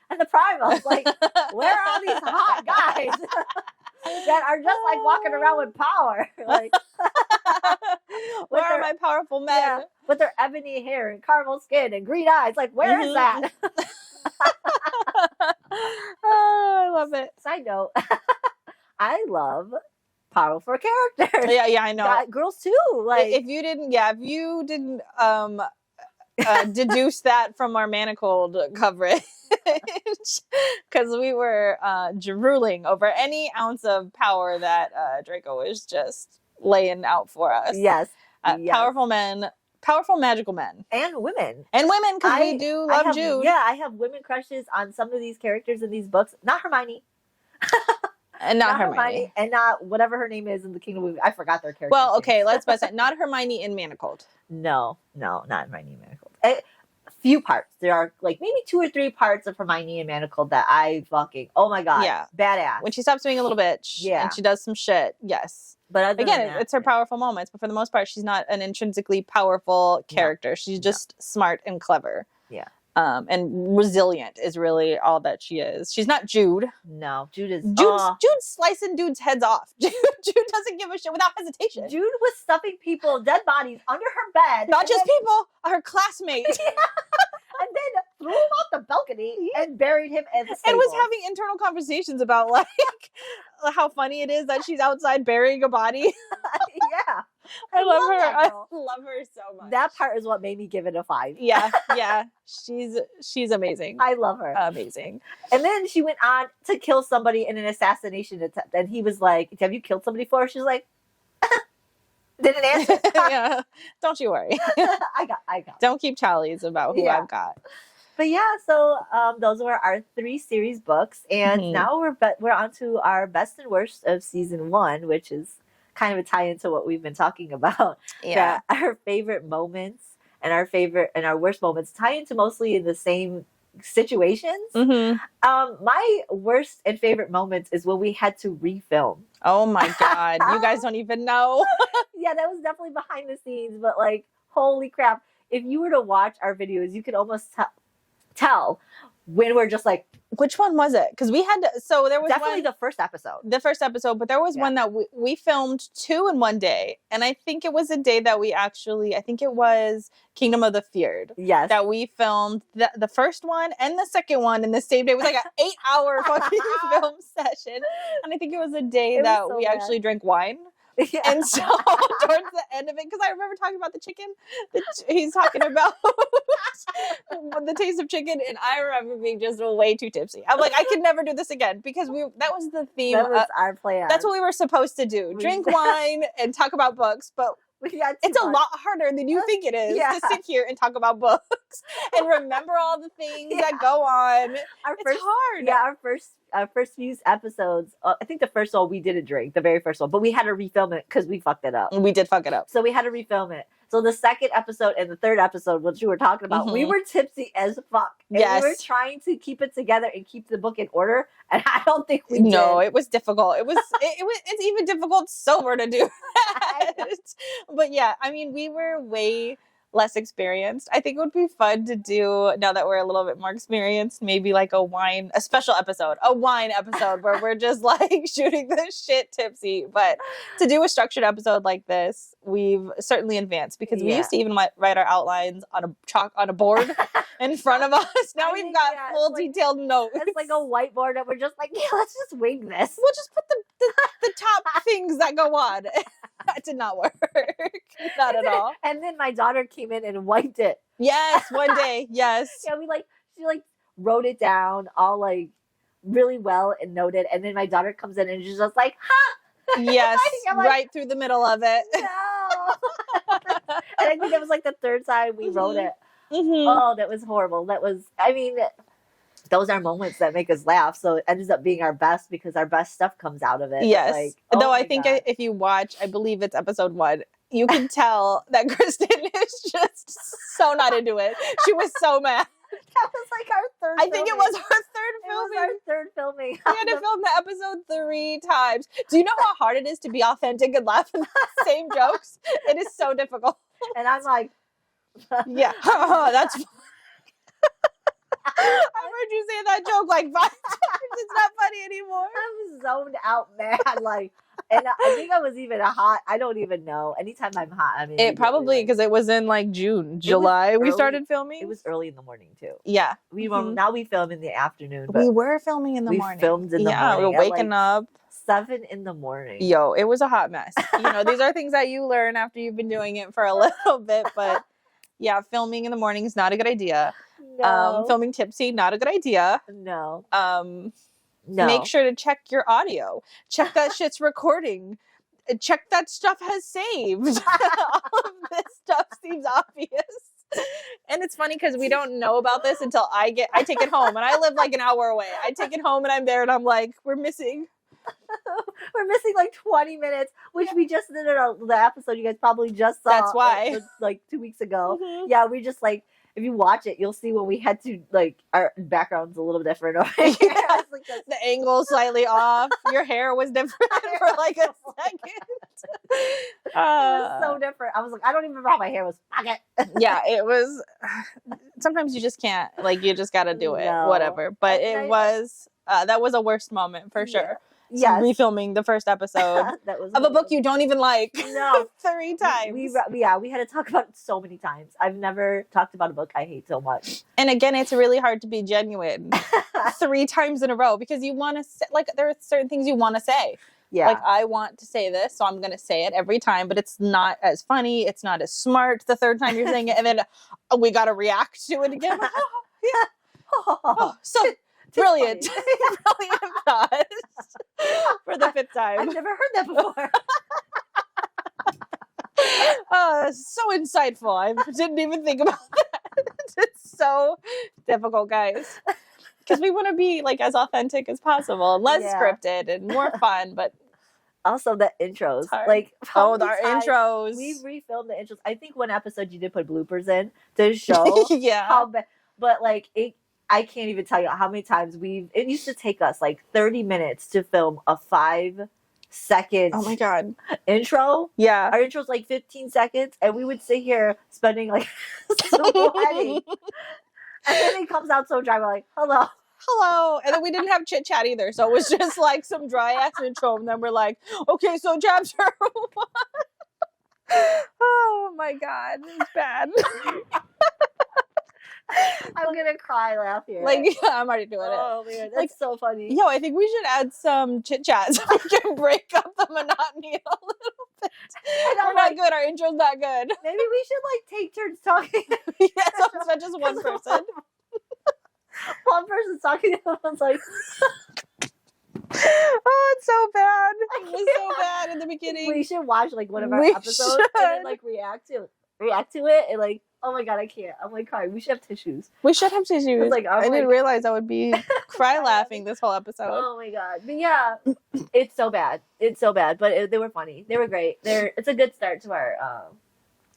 and the primals. Like, where are all these hot guys that are just like walking around with power? Like, where are my powerful men? Yeah, with their ebony hair and caramel skin and green eyes? Like, where is that? Oh, I love it. Side note. I love powerful characters. Yeah, I know. Girls too. Like, if you didn't deduce that from our Manacled coverage, because we were drooling over any ounce of power that Draco was just laying out for us. Yes. Powerful men. Powerful magical men. And women. Because we do love Jude. Yeah, I have women crushes on some of these characters in these books. Not Hermione. And not Hermione. And not whatever her name is in the Kingdom of... I forgot their character. Well, okay, let's bust it. Not Hermione in Manacled. No, not Hermione in Manacled. A few parts. There are like maybe 2 or 3 parts of Hermione in Manacled that I fucking... Oh my God. Yeah. Badass. When she stops being a little bitch. Yeah. And she does some shit. Yes. But again, it's her powerful moments. But for the most part, she's not an intrinsically powerful character. She's just smart and clever. Yeah. And resilient is really all that she is. She's not Jude. No, Jude's slicing dudes' heads off. Jude doesn't give a shit without hesitation. Jude was stuffing people, dead bodies, under her bed. Not just people, her classmates. And then threw him off the balcony and buried him in the stable. And was having internal conversations about like how funny it is that she's outside burying a body. Yeah. I love her. I love her so much. That part is what made me give it a 5. Yeah. She's amazing. I love her. Amazing. And then she went on to kill somebody in an assassination attempt. And he was like, have you killed somebody before? She's like, didn't answer. Yeah. Don't you worry. I got. Don't keep tallies about who I've got. But yeah, so those were our 3 series books. And now we're on to our best and worst of season 1, which is kind of a tie into what we've been talking about. Yeah. That our favorite moments and our worst moments tie into mostly in the same situations. My worst and favorite moments is when we had to refilm. Oh my God. You guys don't even know. Yeah, that was definitely behind the scenes, but like, holy crap. If you were to watch our videos, you could almost tell when we're just like, which one was it? Because we had to, so there was definitely the first episode, but there was one that we filmed 2 in one day. And I think it was a day that I think it was Kingdom of the Feared. Yes. That we filmed the first one and the second one in the same day. It was like an 8-hour fucking film session. And I think it was a day that we actually drank wine. Yeah. And so towards the end of it, because I remember talking about the chicken, he's talking about the taste of chicken, and I remember being just way too tipsy. I'm like, I could never do this again, because that was the theme. That was our plan. That's what we were supposed to do: drink wine and talk about books. But it's a lot harder than you think it is to sit here and talk about books and remember all the things that go on. It's hard. Yeah, our first few episodes, I think the first one we didn't drink, the very first one, but we had to refilm it because we fucked it up. We did fuck it up. So we had to refilm it. So the second episode and the third episode, which you were talking about, we were tipsy as fuck. And we were trying to keep it together and keep the book in order. And I don't think we did. No, it was difficult. It's even difficult sober to do that. But yeah, I mean, we were way less experienced. I think it would be fun to do, now that we're a little bit more experienced, maybe like a wine episode where we're just like shooting the shit tipsy. But to do a structured episode like this, we've certainly advanced, because we used to even write our outlines on a board in front of us. Now we've got full detailed notes. It's like a whiteboard and we're just like, yeah, let's just wing this. We'll just put the top things that go on. That did not work. Not at all. And then my daughter came in and wiped it. Yes, one day. Yes. Yeah, she wrote it down all like really well and noted. And then my daughter comes in and she's just like, ha! Yes, right through the middle of it. No. And I think it was like the third time we wrote it. Mm-hmm. Oh, that was horrible. Those are moments that make us laugh. So it ends up being our best because our best stuff comes out of it. Yes. Though I think if you watch, I believe it's episode 1, you can tell that Kristen is just so not into it. She was so mad. That was like our third filming. I think it was our third filming. It was our third filming. We had to film the episode 3 times. Do you know how hard it is to be authentic and laugh at the same jokes? It is so difficult. And I'm like... yeah. That's... I've heard you say that joke like 5 times. It's not funny anymore. I'm zoned out mad. And I think I was even hot. I don't even know. Anytime I'm hot, I mean, it probably, because it was in like July. We started filming. It was early in the morning too. Yeah. Now we film in the afternoon. But we were filming in the morning. We filmed in the morning. Yeah, we were waking up 7 in the morning. Yo, it was a hot mess. These are things that you learn after you've been doing it for a little bit. But yeah, filming in the morning is not a good idea. No. Filming tipsy, not a good idea. No. No. Make sure to check your audio. Check that shit's recording. Check that stuff has saved. All of this stuff seems obvious. And it's funny because we don't know about this until I take it home. And I live like an hour away. I take it home and I'm there and I'm like, we're missing like 20 minutes, which we just did in the episode you guys probably just saw. That's why. Like 2 weeks ago. Mm-hmm. Yeah, we just like, if you watch it, you'll see when we had to, like, our background's a little different. Yeah. Like the angle slightly off. Your hair was different for like a second. It was so different. I was like, I don't even remember how my hair was. Yeah, it was. Sometimes you just can't. Like, you just got to do it. No. Whatever. But it was, that was a worst moment for sure. Yes. Refilming the first episode of a book you don't even like. No. 3 times. We had to talk about it so many times. I've never talked about a book I hate so much. And again, it's really hard to be genuine 3 times in a row because you want to say, like, there are certain things you want to say. Yeah. Like, I want to say this, so I'm going to say it every time, but it's not as funny. It's not as smart the third time you're saying it. And then we got to react to it again. Like, so... Brilliant. Brilliant thought for the 5th time. I've never heard that before. So insightful. I didn't even think about that. It's so difficult, guys. Because we want to be like as authentic as possible, less scripted and more fun, but also the intros. Like, our intros. We've refilmed the intros. I think one episode you did put bloopers in to show how bad, but like I can't even tell you how many times it used to take us like 30 minutes to film a 5-second oh my God intro. Yeah. Our intro's like 15 seconds and we would sit here spending like sweating. And then it comes out so dry, we're like, hello. And then we didn't have chit chat either. So it was just like some dry ass intro. And then we're like, okay, so chapter 1. Oh my God. It's bad. I'm gonna cry laughing. Like, yeah, I'm already doing it. Oh man, that's so funny. Yo, I think we should add some chit chat so we can break up the monotony a little bit. We're not good. Our intro's not good. Maybe we should like take turns talking. Yes, it's not just one person. One person's talking, the other one's like. Oh, it's so bad. It was so bad in the beginning. We should watch like one of our episodes and then like react to it and like. Oh my God, I can't. I'm like crying. We should have tissues. We should have tissues. Like, I didn't realize I would be cry laughing this whole episode. Oh my God. But yeah, it's so bad. It's so bad. But they were funny. They were great. It's a good start to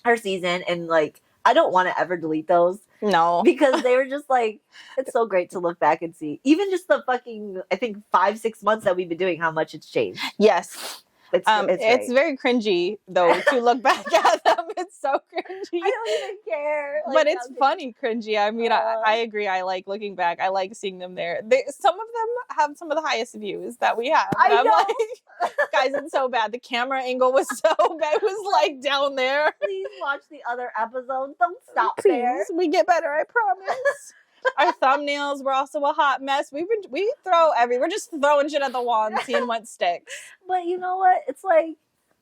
our season. And like, I don't want to ever delete those. No. Because they were just like, it's so great to look back and see. Even just the fucking, I think 5-6 months that we've been doing, how much it's changed. Yes. It's It's great. very cringy though to look back at them. It's so cringy. I don't even care. Like, But it's funny cringy. I mean, I agree. I like looking back. I like seeing them there. Some of them have some of the highest views that we have. And I'm like, guys, it's so bad. The camera angle was so bad. It was like down there. Please watch the other episodes. Don't stop Please, there. we get better. I promise. Our thumbnails were also a hot mess. We're just throwing shit at the wall and seeing what sticks. But you know what? It's like,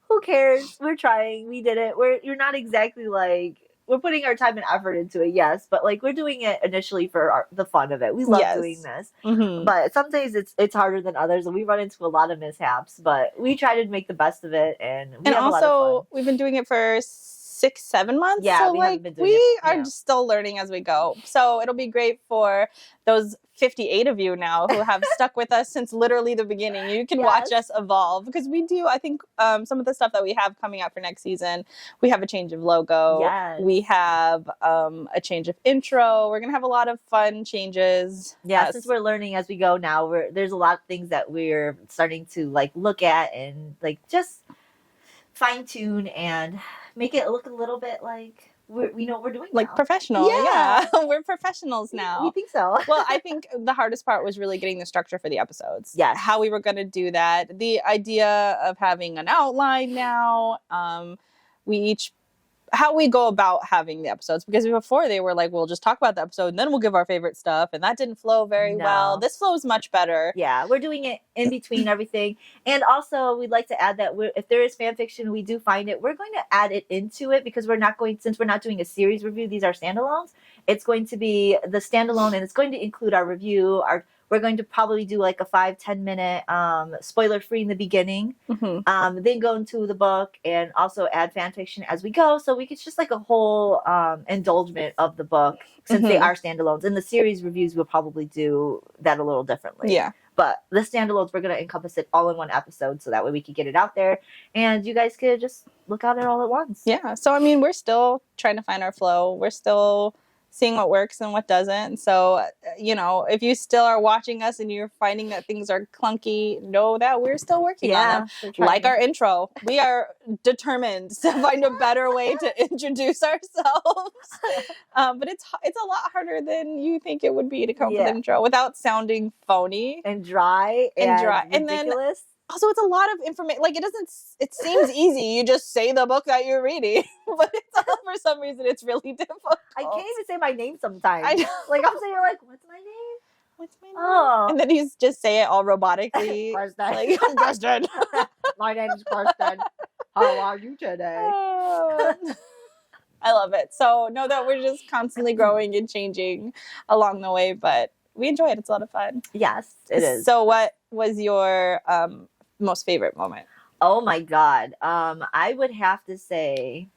who cares? We're trying. We did it. You're not exactly like, we're putting our time and effort into it, yes, but like we're doing it initially for the fun of it. We love doing this, but some days it's harder than others, and we run into a lot of mishaps. But we try to make the best of it, and we have a lot of fun. We've been doing it for 6-7 months. Yeah, so we like haven't been doing it. are still learning as we go. So it'll be great for those 58 of you now who have stuck with us since literally the beginning. You can watch us evolve, because we do. I think some of the stuff that we have coming out for next season, we have a change of logo. Yes. We have a change of intro. We're gonna have a lot of fun changes. Yeah, since we're learning as we go now, there's a lot of things that we're starting to like look at and like just fine tune and make it look a little bit like we know what we're doing like now. Professional. Yeah. We're professionals now. We think so. Well, I think the hardest part was really getting the structure for the episodes. Yes. How we were going to do that. The idea of having an outline now. How we go about having the episodes, because before they were like, we'll just talk about the episode and then we'll give our favorite stuff, and that didn't flow very well. This flows much better. Yeah, we're doing it in between everything. And also we'd like to add that if there is fan fiction, we do find it, we're going to add it into it, because since we're not doing a series review, these are standalones. It's going to be the standalone, and it's going to include our review. We're going to probably do like a 5-10 minute spoiler free in the beginning, then go into the book and also add fan fiction as we go. So it's just like a whole indulgement of the book, since they are standalones. And the series reviews will probably do that a little differently. Yeah. But the standalones, we're going to encompass it all in one episode, so that way we can get it out there and you guys could just look at it all at once. Yeah. So, I mean, we're still trying to find our flow. We're still seeing what works and what doesn't. So, if you still are watching us and you're finding that things are clunky, know that we're still working on them. Like our intro. We are determined to find a better way to introduce ourselves. But it's a lot harder than you think it would be to come up with an intro without sounding phony. And dry. And ridiculous. Then, also, it's a lot of information. Like, it seems easy. You just say the book that you're reading. But for some reason, it's really difficult. I can't even say my name sometimes. I know. Like, I'm saying, like, what's my name? What's my name? Oh. And then you just say it all robotically. Kristen. Like, I'm Kristen. My name's Kristen. How are you today? I love it. So know that we're just constantly growing and changing along the way, but we enjoy it. It's a lot of fun. Yes, it is. So what was your most favorite moment? Oh my God. I would have to say,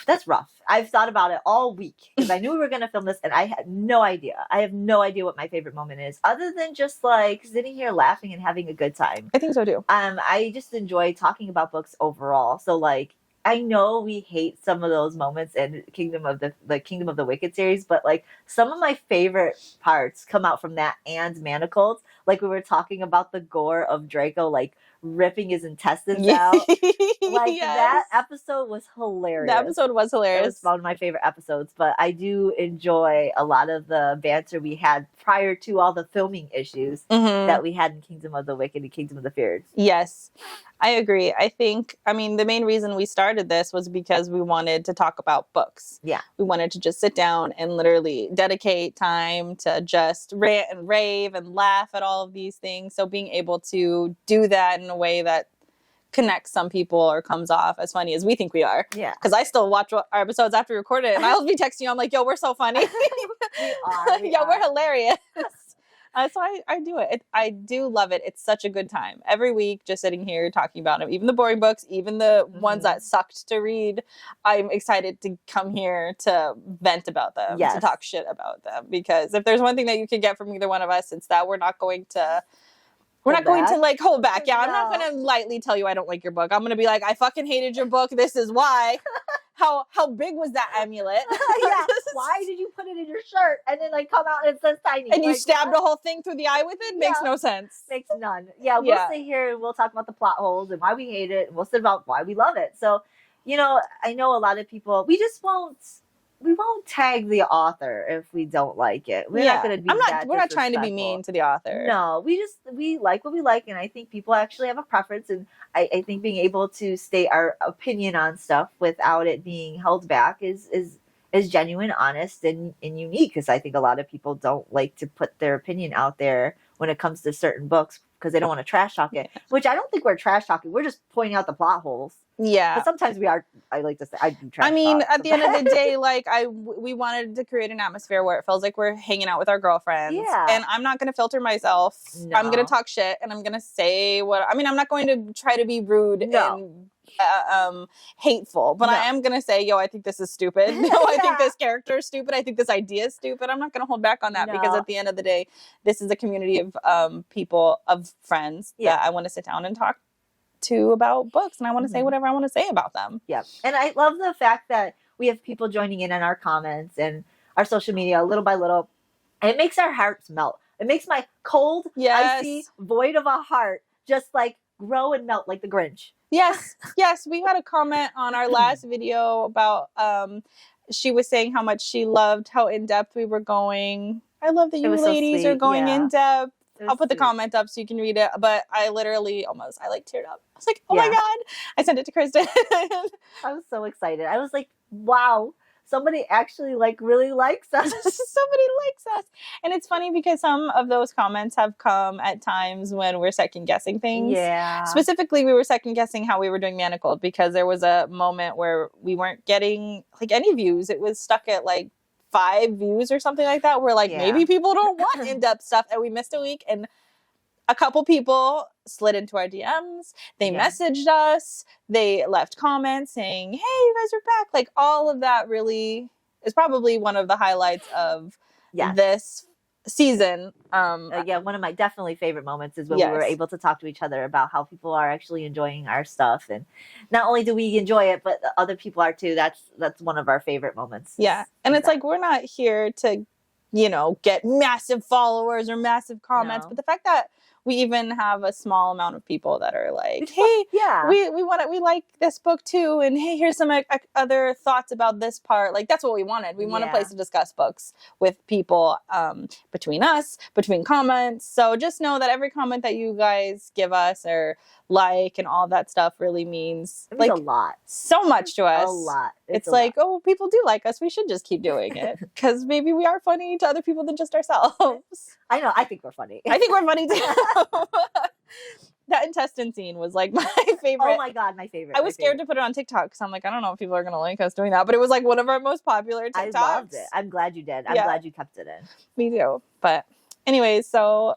that's rough. I've thought about it all week, because I knew we were going to film this and I had no idea. I have no idea what my favorite moment is, other than just like sitting here laughing and having a good time. I think so too. I just enjoy talking about books overall. So like, I know we hate some of those moments in Kingdom of the Wicked series, but like some of my favorite parts come out from that and Manacles. Like we were talking about the gore of Draco, like ripping his intestines out. Like that episode was hilarious. That episode was hilarious. It was one of my favorite episodes, but I do enjoy a lot of the banter we had prior to all the filming issues that we had in Kingdom of the Wicked and Kingdom of the Feared. Yes, I agree. I mean, the main reason we started this was because we wanted to talk about books. Yeah. We wanted to just sit down and literally dedicate time to just rant and rave and laugh at all of these things. So being able to do that in a way that connects some people or comes off as funny as we think we are. Yeah. Because I still watch our episodes after we record it, and I'll be texting you. I'm like, yo, we're so funny. We are. We're hilarious. So I do it. I do love it. It's such a good time. Every week, just sitting here talking about them. Even the boring books, even the ones that sucked to read, I'm excited to come here to vent about them, to talk shit about them. Because if there's one thing that you can get from either one of us, it's that we're not going to like hold back. Yeah, I'm not going to lightly tell you I don't like your book. I'm going to be like, I fucking hated your book. This is why. how big was that amulet? Yeah. Why did you put it in your shirt and then like come out and it says tiny? And you like, stabbed what? the whole thing through the eye with it? Makes no sense. Makes none. Yeah, we'll sit here and we'll talk about the plot holes and why we hate it, and we'll sit about why we love it. So, you know, I know a lot of people, we won't tag the author if we don't like it. We're not going to be we're not trying to be mean to the author. No, we like what we like, and I think people actually have a preference, and I think being able to state our opinion on stuff without it being held back is genuine, honest, and unique, because I think a lot of people don't like to put their opinion out there when it comes to certain books because they don't want to trash talk it, which I don't think we're trash talking. We're just pointing out the plot holes. Yeah. But sometimes we are, I like to say, I do trash I mean, talk. at the end of the day, like, we wanted to create an atmosphere where it feels like we're hanging out with our girlfriends. Yeah. And I'm not going to filter myself. No. I'm going to talk shit and I'm going to say I'm not going to try to be rude and hateful, but I am going to say, I think this is stupid. I think this character is stupid. I think this idea is stupid. I'm not going to hold back on that because at the end of the day, this is a community of people, of friends that I want to sit down and talk to about books, and I want to say whatever I want to say about them. Yeah. And I love the fact that we have people joining in on our comments and our social media little by little. And it makes our hearts melt. It makes my cold, icy void of a heart just like grow and melt like the Grinch. Yes. We had a comment on our last video about she was saying how much she loved how in depth we were going. I love that you ladies are going in depth. I'll put the comment up so you can read it. But I literally I like teared up. I was like, oh my God. I sent it to Kristen. I was so excited. I was like, wow, somebody actually like really likes us. Somebody likes us. And it's funny because some of those comments have come at times when we're second guessing things. Yeah. Specifically, we were second guessing how we were doing Manacled because there was a moment where we weren't getting like any views. It was stuck at like 5 views or something like that. We're like, maybe people don't want in-depth stuff, and we missed a week, and a couple people slid into our DMs. They messaged us. They left comments saying, hey, you guys are back. Like, all of that really is probably one of the highlights of this season. One of my definitely favorite moments is when we were able to talk to each other about how people are actually enjoying our stuff, and not only do we enjoy it, but other people are too. That's one of our favorite moments. Yeah, and it's like we're not here to, get massive followers or massive comments, but the fact that we even have a small amount of people that are like, hey, we like this book too, and hey, here's some other thoughts about this part. Like, that's what we wanted. We want a place to discuss books with people, between us, between comments. So just know that every comment that you guys give us or like and all that stuff really means like a lot, so much to us. A lot. It's like, oh, people do like us. We should just keep doing it because maybe we are funny to other people than just ourselves. I know. I think we're funny. I think we're funny too. That intestine scene was like my favorite. Oh my God, my favorite. I was scared to put it on TikTok because I'm like, I don't know if people are going to like us doing that, but it was like one of our most popular TikToks. I loved it. I'm glad you did. I'm glad you kept it in. Me too. But anyways, so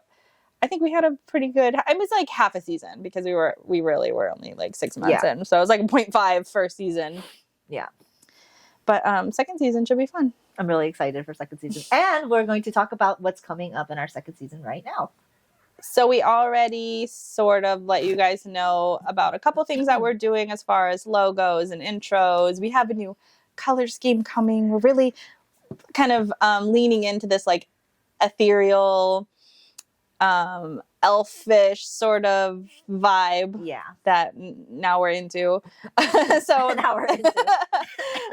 I think we had a pretty good, it was like half a season because we really were only like 6 months in. So it was like a 0.5 first season. Yeah. But second season should be fun. I'm really excited for second season. And we're going to talk about what's coming up in our second season right now. So we already sort of let you guys know about a couple things that we're doing as far as logos and intros. We have a new color scheme coming. We're really kind of leaning into this like ethereal, elfish sort of vibe that now we're into. So now we're into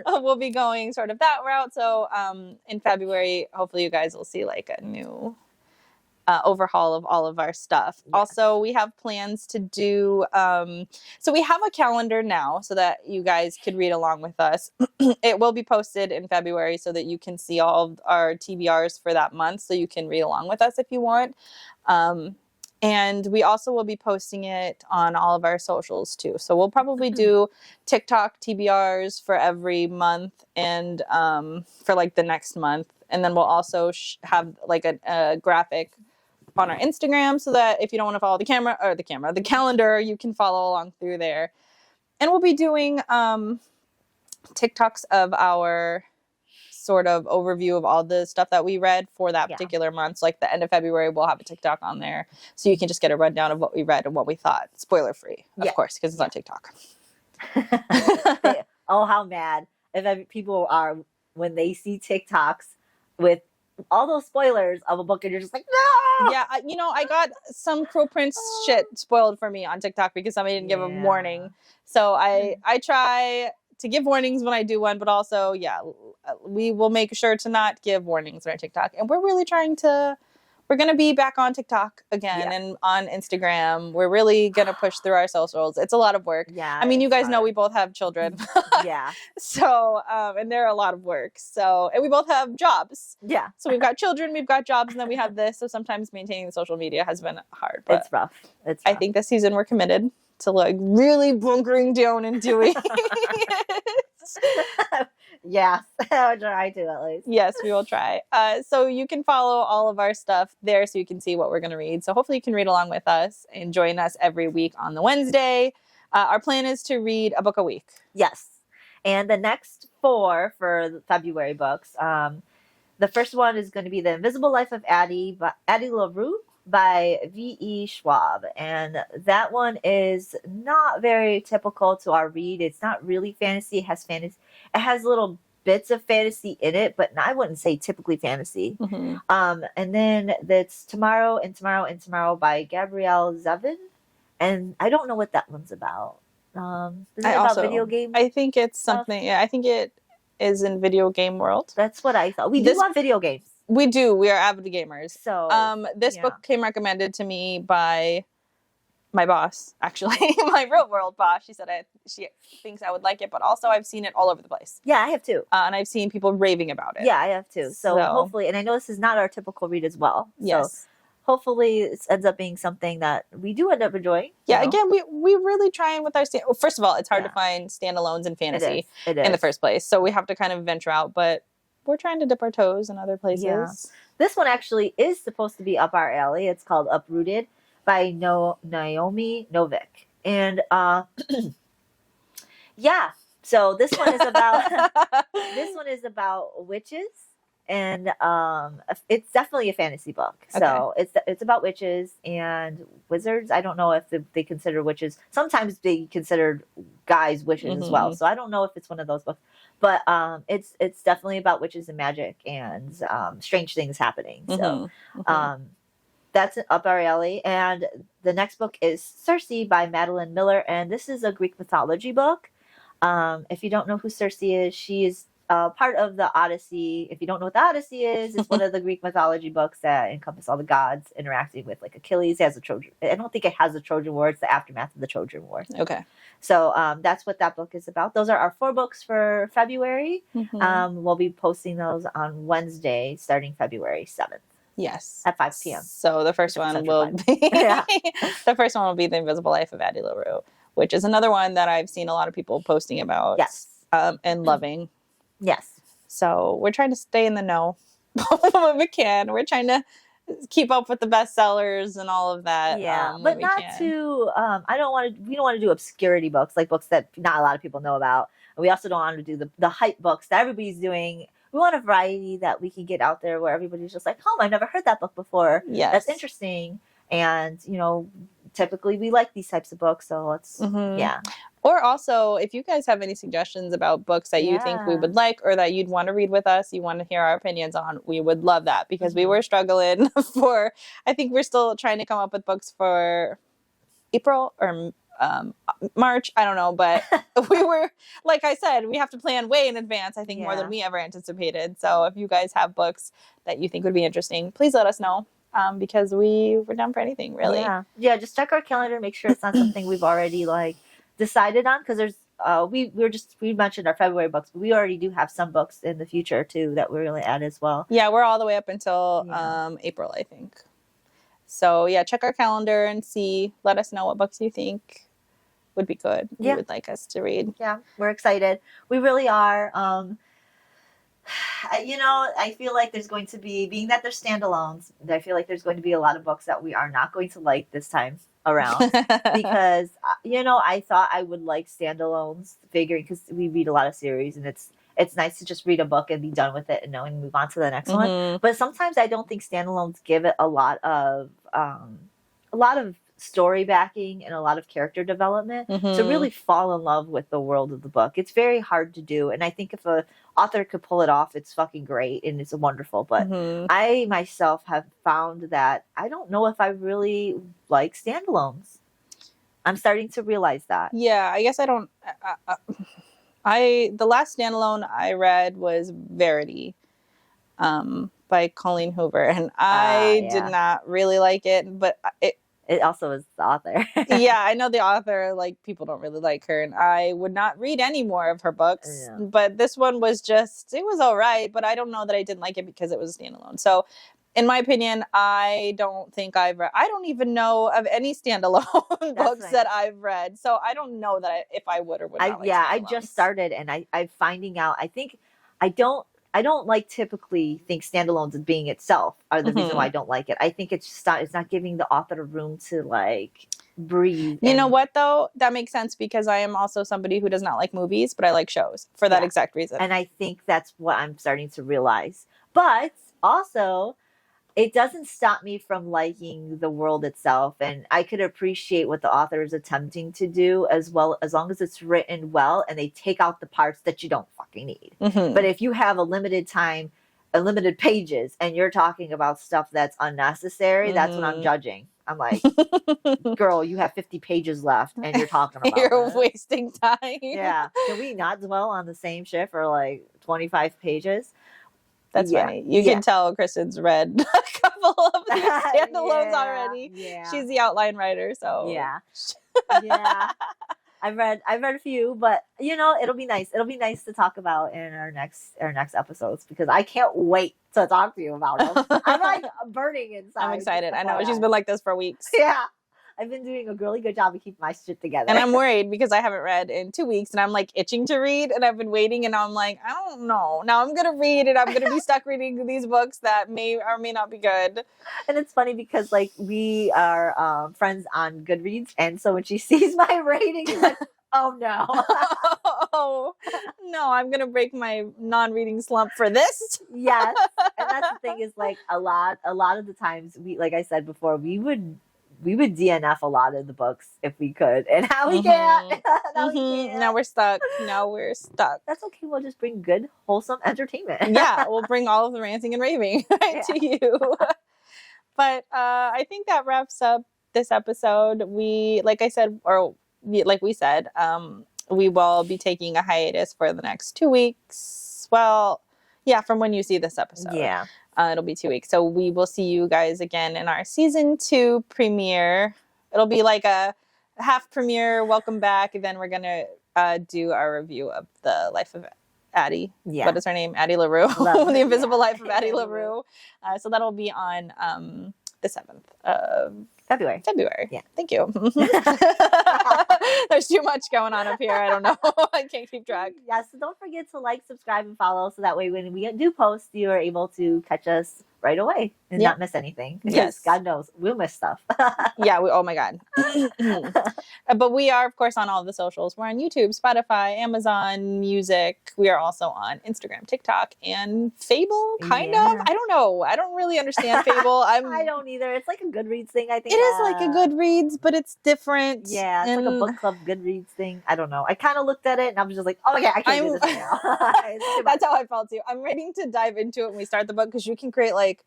we'll be going sort of that route. So in February, hopefully you guys will see like a new overhaul of all of our stuff. Also, we have plans to do, so we have a calendar now so that you guys could read along with us. It will be posted in February so that you can see all of our TBRs for that month so you can read along with us if you want. And we also will be posting it on all of our socials too. So we'll probably do TikTok TBRs for every month and for like the next month. And then we'll also have like a graphic on our Instagram so that if you don't want to follow the calendar, you can follow along through there. And we'll be doing TikToks of our sort of overview of all the stuff that we read for that particular month. So like the end of February, we'll have a TikTok on there. So you can just get a rundown of what we read and what we thought. Spoiler free, of course, because it's on TikTok. Oh, how mad. if people are, when they see TikToks with all those spoilers of a book and you're just like, no. Yeah, I got some Crow Prince shit spoiled for me on TikTok because somebody didn't give a warning. So I try to give warnings when I do one, but also, we will make sure to not give warnings on our TikTok. And we're really we're going to be back on TikTok again and on Instagram. We're really going to push through our socials. It's a lot of work. Yeah. I mean, you guys know we both have children. Yeah. So, and they're a lot of work. So, and we both have jobs. Yeah. So we've got children, we've got jobs, and then we have this. So sometimes maintaining the social media has been hard. But it's rough. I think this season we're committed to like really bunkering down and doing it. Yes, I'll try to at least. Yes, we will try. So you can follow all of our stuff there so you can see what we're going to read. So hopefully you can read along with us and join us every week on the Wednesday. Our plan is to read a book a week. Yes. And the next 4 for the February books, the first one is going to be The Invisible Life of Addie LaRue by V.E. Schwab. And that one is not very typical to our read. It's not really fantasy. It has little bits of fantasy in it, but I wouldn't say typically fantasy. Mm-hmm. And then that's Tomorrow and Tomorrow and Tomorrow by Gabrielle Zevin. And I don't know what that one's about. Is it about video games? I think it's something. Yeah, I think it is in video game world. That's what I thought. We do love video games. We do. We are avid gamers. So this book came recommended to me by my boss, actually, my real world boss. She said she thinks I would like it, but also I've seen it all over the place. Yeah, I have too. And I've seen people raving about it. Yeah, I have too. So hopefully, and I know this is not our typical read as well. Yes. So hopefully it ends up being something that we do end up enjoying. Yeah, again, we really try and with our first of all, it's hard to find standalones in fantasy in the first place. So we have to kind of venture out, but we're trying to dip our toes in other places. Yeah. This one actually is supposed to be up our alley. It's called Uprooted by Naomi Novik. And so this one is about witches. And it's definitely a fantasy book. So it's about witches and wizards. I don't know if they consider witches. Sometimes they consider guys witches as well. So I don't know if it's one of those books. But it's definitely about witches and magic and strange things happening. So that's up our alley. And the next book is Circe by Madeline Miller. And this is a Greek mythology book. If you don't know who Circe is, she is part of the Odyssey. If you don't know what the Odyssey is, it's one of the Greek mythology books that encompass all the gods interacting with, like Achilles has a Trojan. I don't think it has the Trojan War. It's the aftermath of the Trojan War. Okay. So that's what that book is about. Those are our 4 books for February. We'll be posting those on Wednesday, starting February 7th. Yes. At 5 p.m. So the first one will be the first one will be The Invisible Life of Addie LaRue, which is another one that I've seen a lot of people posting about. Yes. And loving. Yes. So we're trying to stay in the know when we can. We're trying to keep up with the bestsellers and all of that. Yeah, but not too. We don't want to do obscurity books, like books that not a lot of people know about. And we also don't want to do the hype books that everybody's doing. We want a variety that we can get out there where everybody's just like, "Oh, I've never heard that book before. Yes, that's interesting." And typically we like these types of books, so let's Or also, if you guys have any suggestions about books that you think we would like or that you'd want to read with us, you want to hear our opinions on, we would love that because we were struggling I think we're still trying to come up with books for April or March. I don't know, but we were, like I said, we have to plan way in advance, I think more than we ever anticipated. So if you guys have books that you think would be interesting, please let us know. Because we're down for anything, really. Yeah, just check our calendar, make sure it's not something we've already decided on, because there's we mentioned our February books, but we already do have some books in the future too that we're going to add as well. Yeah, we're all the way up until April, I think. So yeah, check our calendar and let us know what books you think would be good. You would like us to read. Yeah, we're excited. We really are. I feel like there's going to be, being that they're standalones, I feel like there's going to be a lot of books that we are not going to like this time around because I thought I would like standalones, figuring because we read a lot of series and it's nice to just read a book and be done with it and move on to the next one. But sometimes I don't think standalones give it a lot of story backing and a lot of character development to Mhm. really fall in love with the world of the book. It's very hard to do, and I think if a author could pull it off, it's fucking great and it's wonderful. But Mhm. I myself have found that I don't know if I really like standalones. I'm starting to realize that. Yeah, I guess I don't. The last standalone I read was Verity, by Colleen Hoover, and I did Yeah. not really like it. But It also is the author. yeah, I know the author. Like, people don't really like her, and I would not read any more of her books. Yeah. But this one was it was all right. But I don't know that I didn't like it because it was a standalone. So, in my opinion, I don't think I don't even know of any standalone books that I've read. So I don't know that if I would or would not like I just started, and I'm finding out. I think I don't like typically think standalones as being itself are the reason why I don't like it. I think it's not giving the author room to like breathe. You know what though? That makes sense because I am also somebody who does not like movies, but I like shows for that exact reason. And I think that's what I'm starting to realize. But also, it doesn't stop me from liking the world itself, and I could appreciate what the author is attempting to do as well, as long as it's written well and they take out the parts that you don't fucking need. But if you have a limited time, limited pages, and you're talking about stuff that's unnecessary, that's when I'm judging. I'm like, girl, you have 50 pages left and you're talking about you're wasting time. Yeah. Can we not dwell on the same shit for like 25 pages? That's funny. You can tell Kristen's read a couple of these standalones already. Yeah. She's the outline writer, so yeah. I've read a few, but it'll be nice. It'll be nice to talk about in our next episodes because I can't wait to talk to you about them. I'm like burning inside. I'm excited. I know she's been like this for weeks. Yeah. I've been doing a really good job of keeping my shit together. And I'm worried because I haven't read in 2 weeks and I'm like itching to read and I've been waiting and I'm like, I don't know. Now I'm going to read and I'm going to be stuck reading these books that may or may not be good. And it's funny because like we are friends on Goodreads. And so when she sees my rating, she's like, oh no. Oh, no, I'm going to break my non-reading slump for this. Yes. And that's the thing is like a lot of the times like I said before, we would DNF a lot of the books if we could, and now we can't. Now we're stuck. That's okay. We'll just bring good, wholesome entertainment. Yeah, we'll bring all of the ranting and raving to you. But I think that wraps up this episode. Like we said, we will be taking a hiatus for the next 2 weeks. Well, yeah, from when you see this episode. Yeah. It'll be 2 weeks. So we will see you guys again in our season 2 premiere. It'll be like a half premiere, welcome back. And then we're going to do our review of the life of Addie. Yeah. What is her name? Addie LaRue. The Invisible Life of Addie LaRue. So that'll be on the 7th of February. Yeah. Thank you. There's too much going on up here. I don't know. I can't keep track. Yeah, so don't forget to like, subscribe, and follow so that way when we do post, you are able to catch us right away and not miss anything. Yes. God knows, we'll miss stuff. Yeah, oh my God. But we are, of course, on all the socials. We're on YouTube, Spotify, Amazon Music. We are also on Instagram, TikTok, and Fable, kind of. I don't know. I don't really understand Fable. I don't either. It's like a Goodreads thing, I think. It is like a Goodreads, but it's different. Yeah, it's like a book club Goodreads thing. I don't know. I kind of looked at it and I was just like, oh, yeah, I can't do this right now. That's how I felt too. I'm ready to dive into it when we start the book because you can create like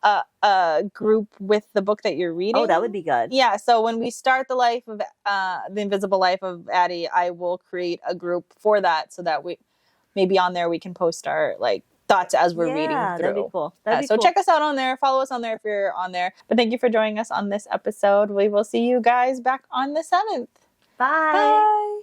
a group with the book that you're reading. Oh, that would be good. Yeah, so when we start the life of the Invisible Life of Addie, I will create a group for that so that we maybe on there we can post our like thoughts as we're reading through. That'd be cool. So check us out on there. Follow us on there if you're on there. But thank you for joining us on this episode. We will see you guys back on the 7th. Bye. Bye.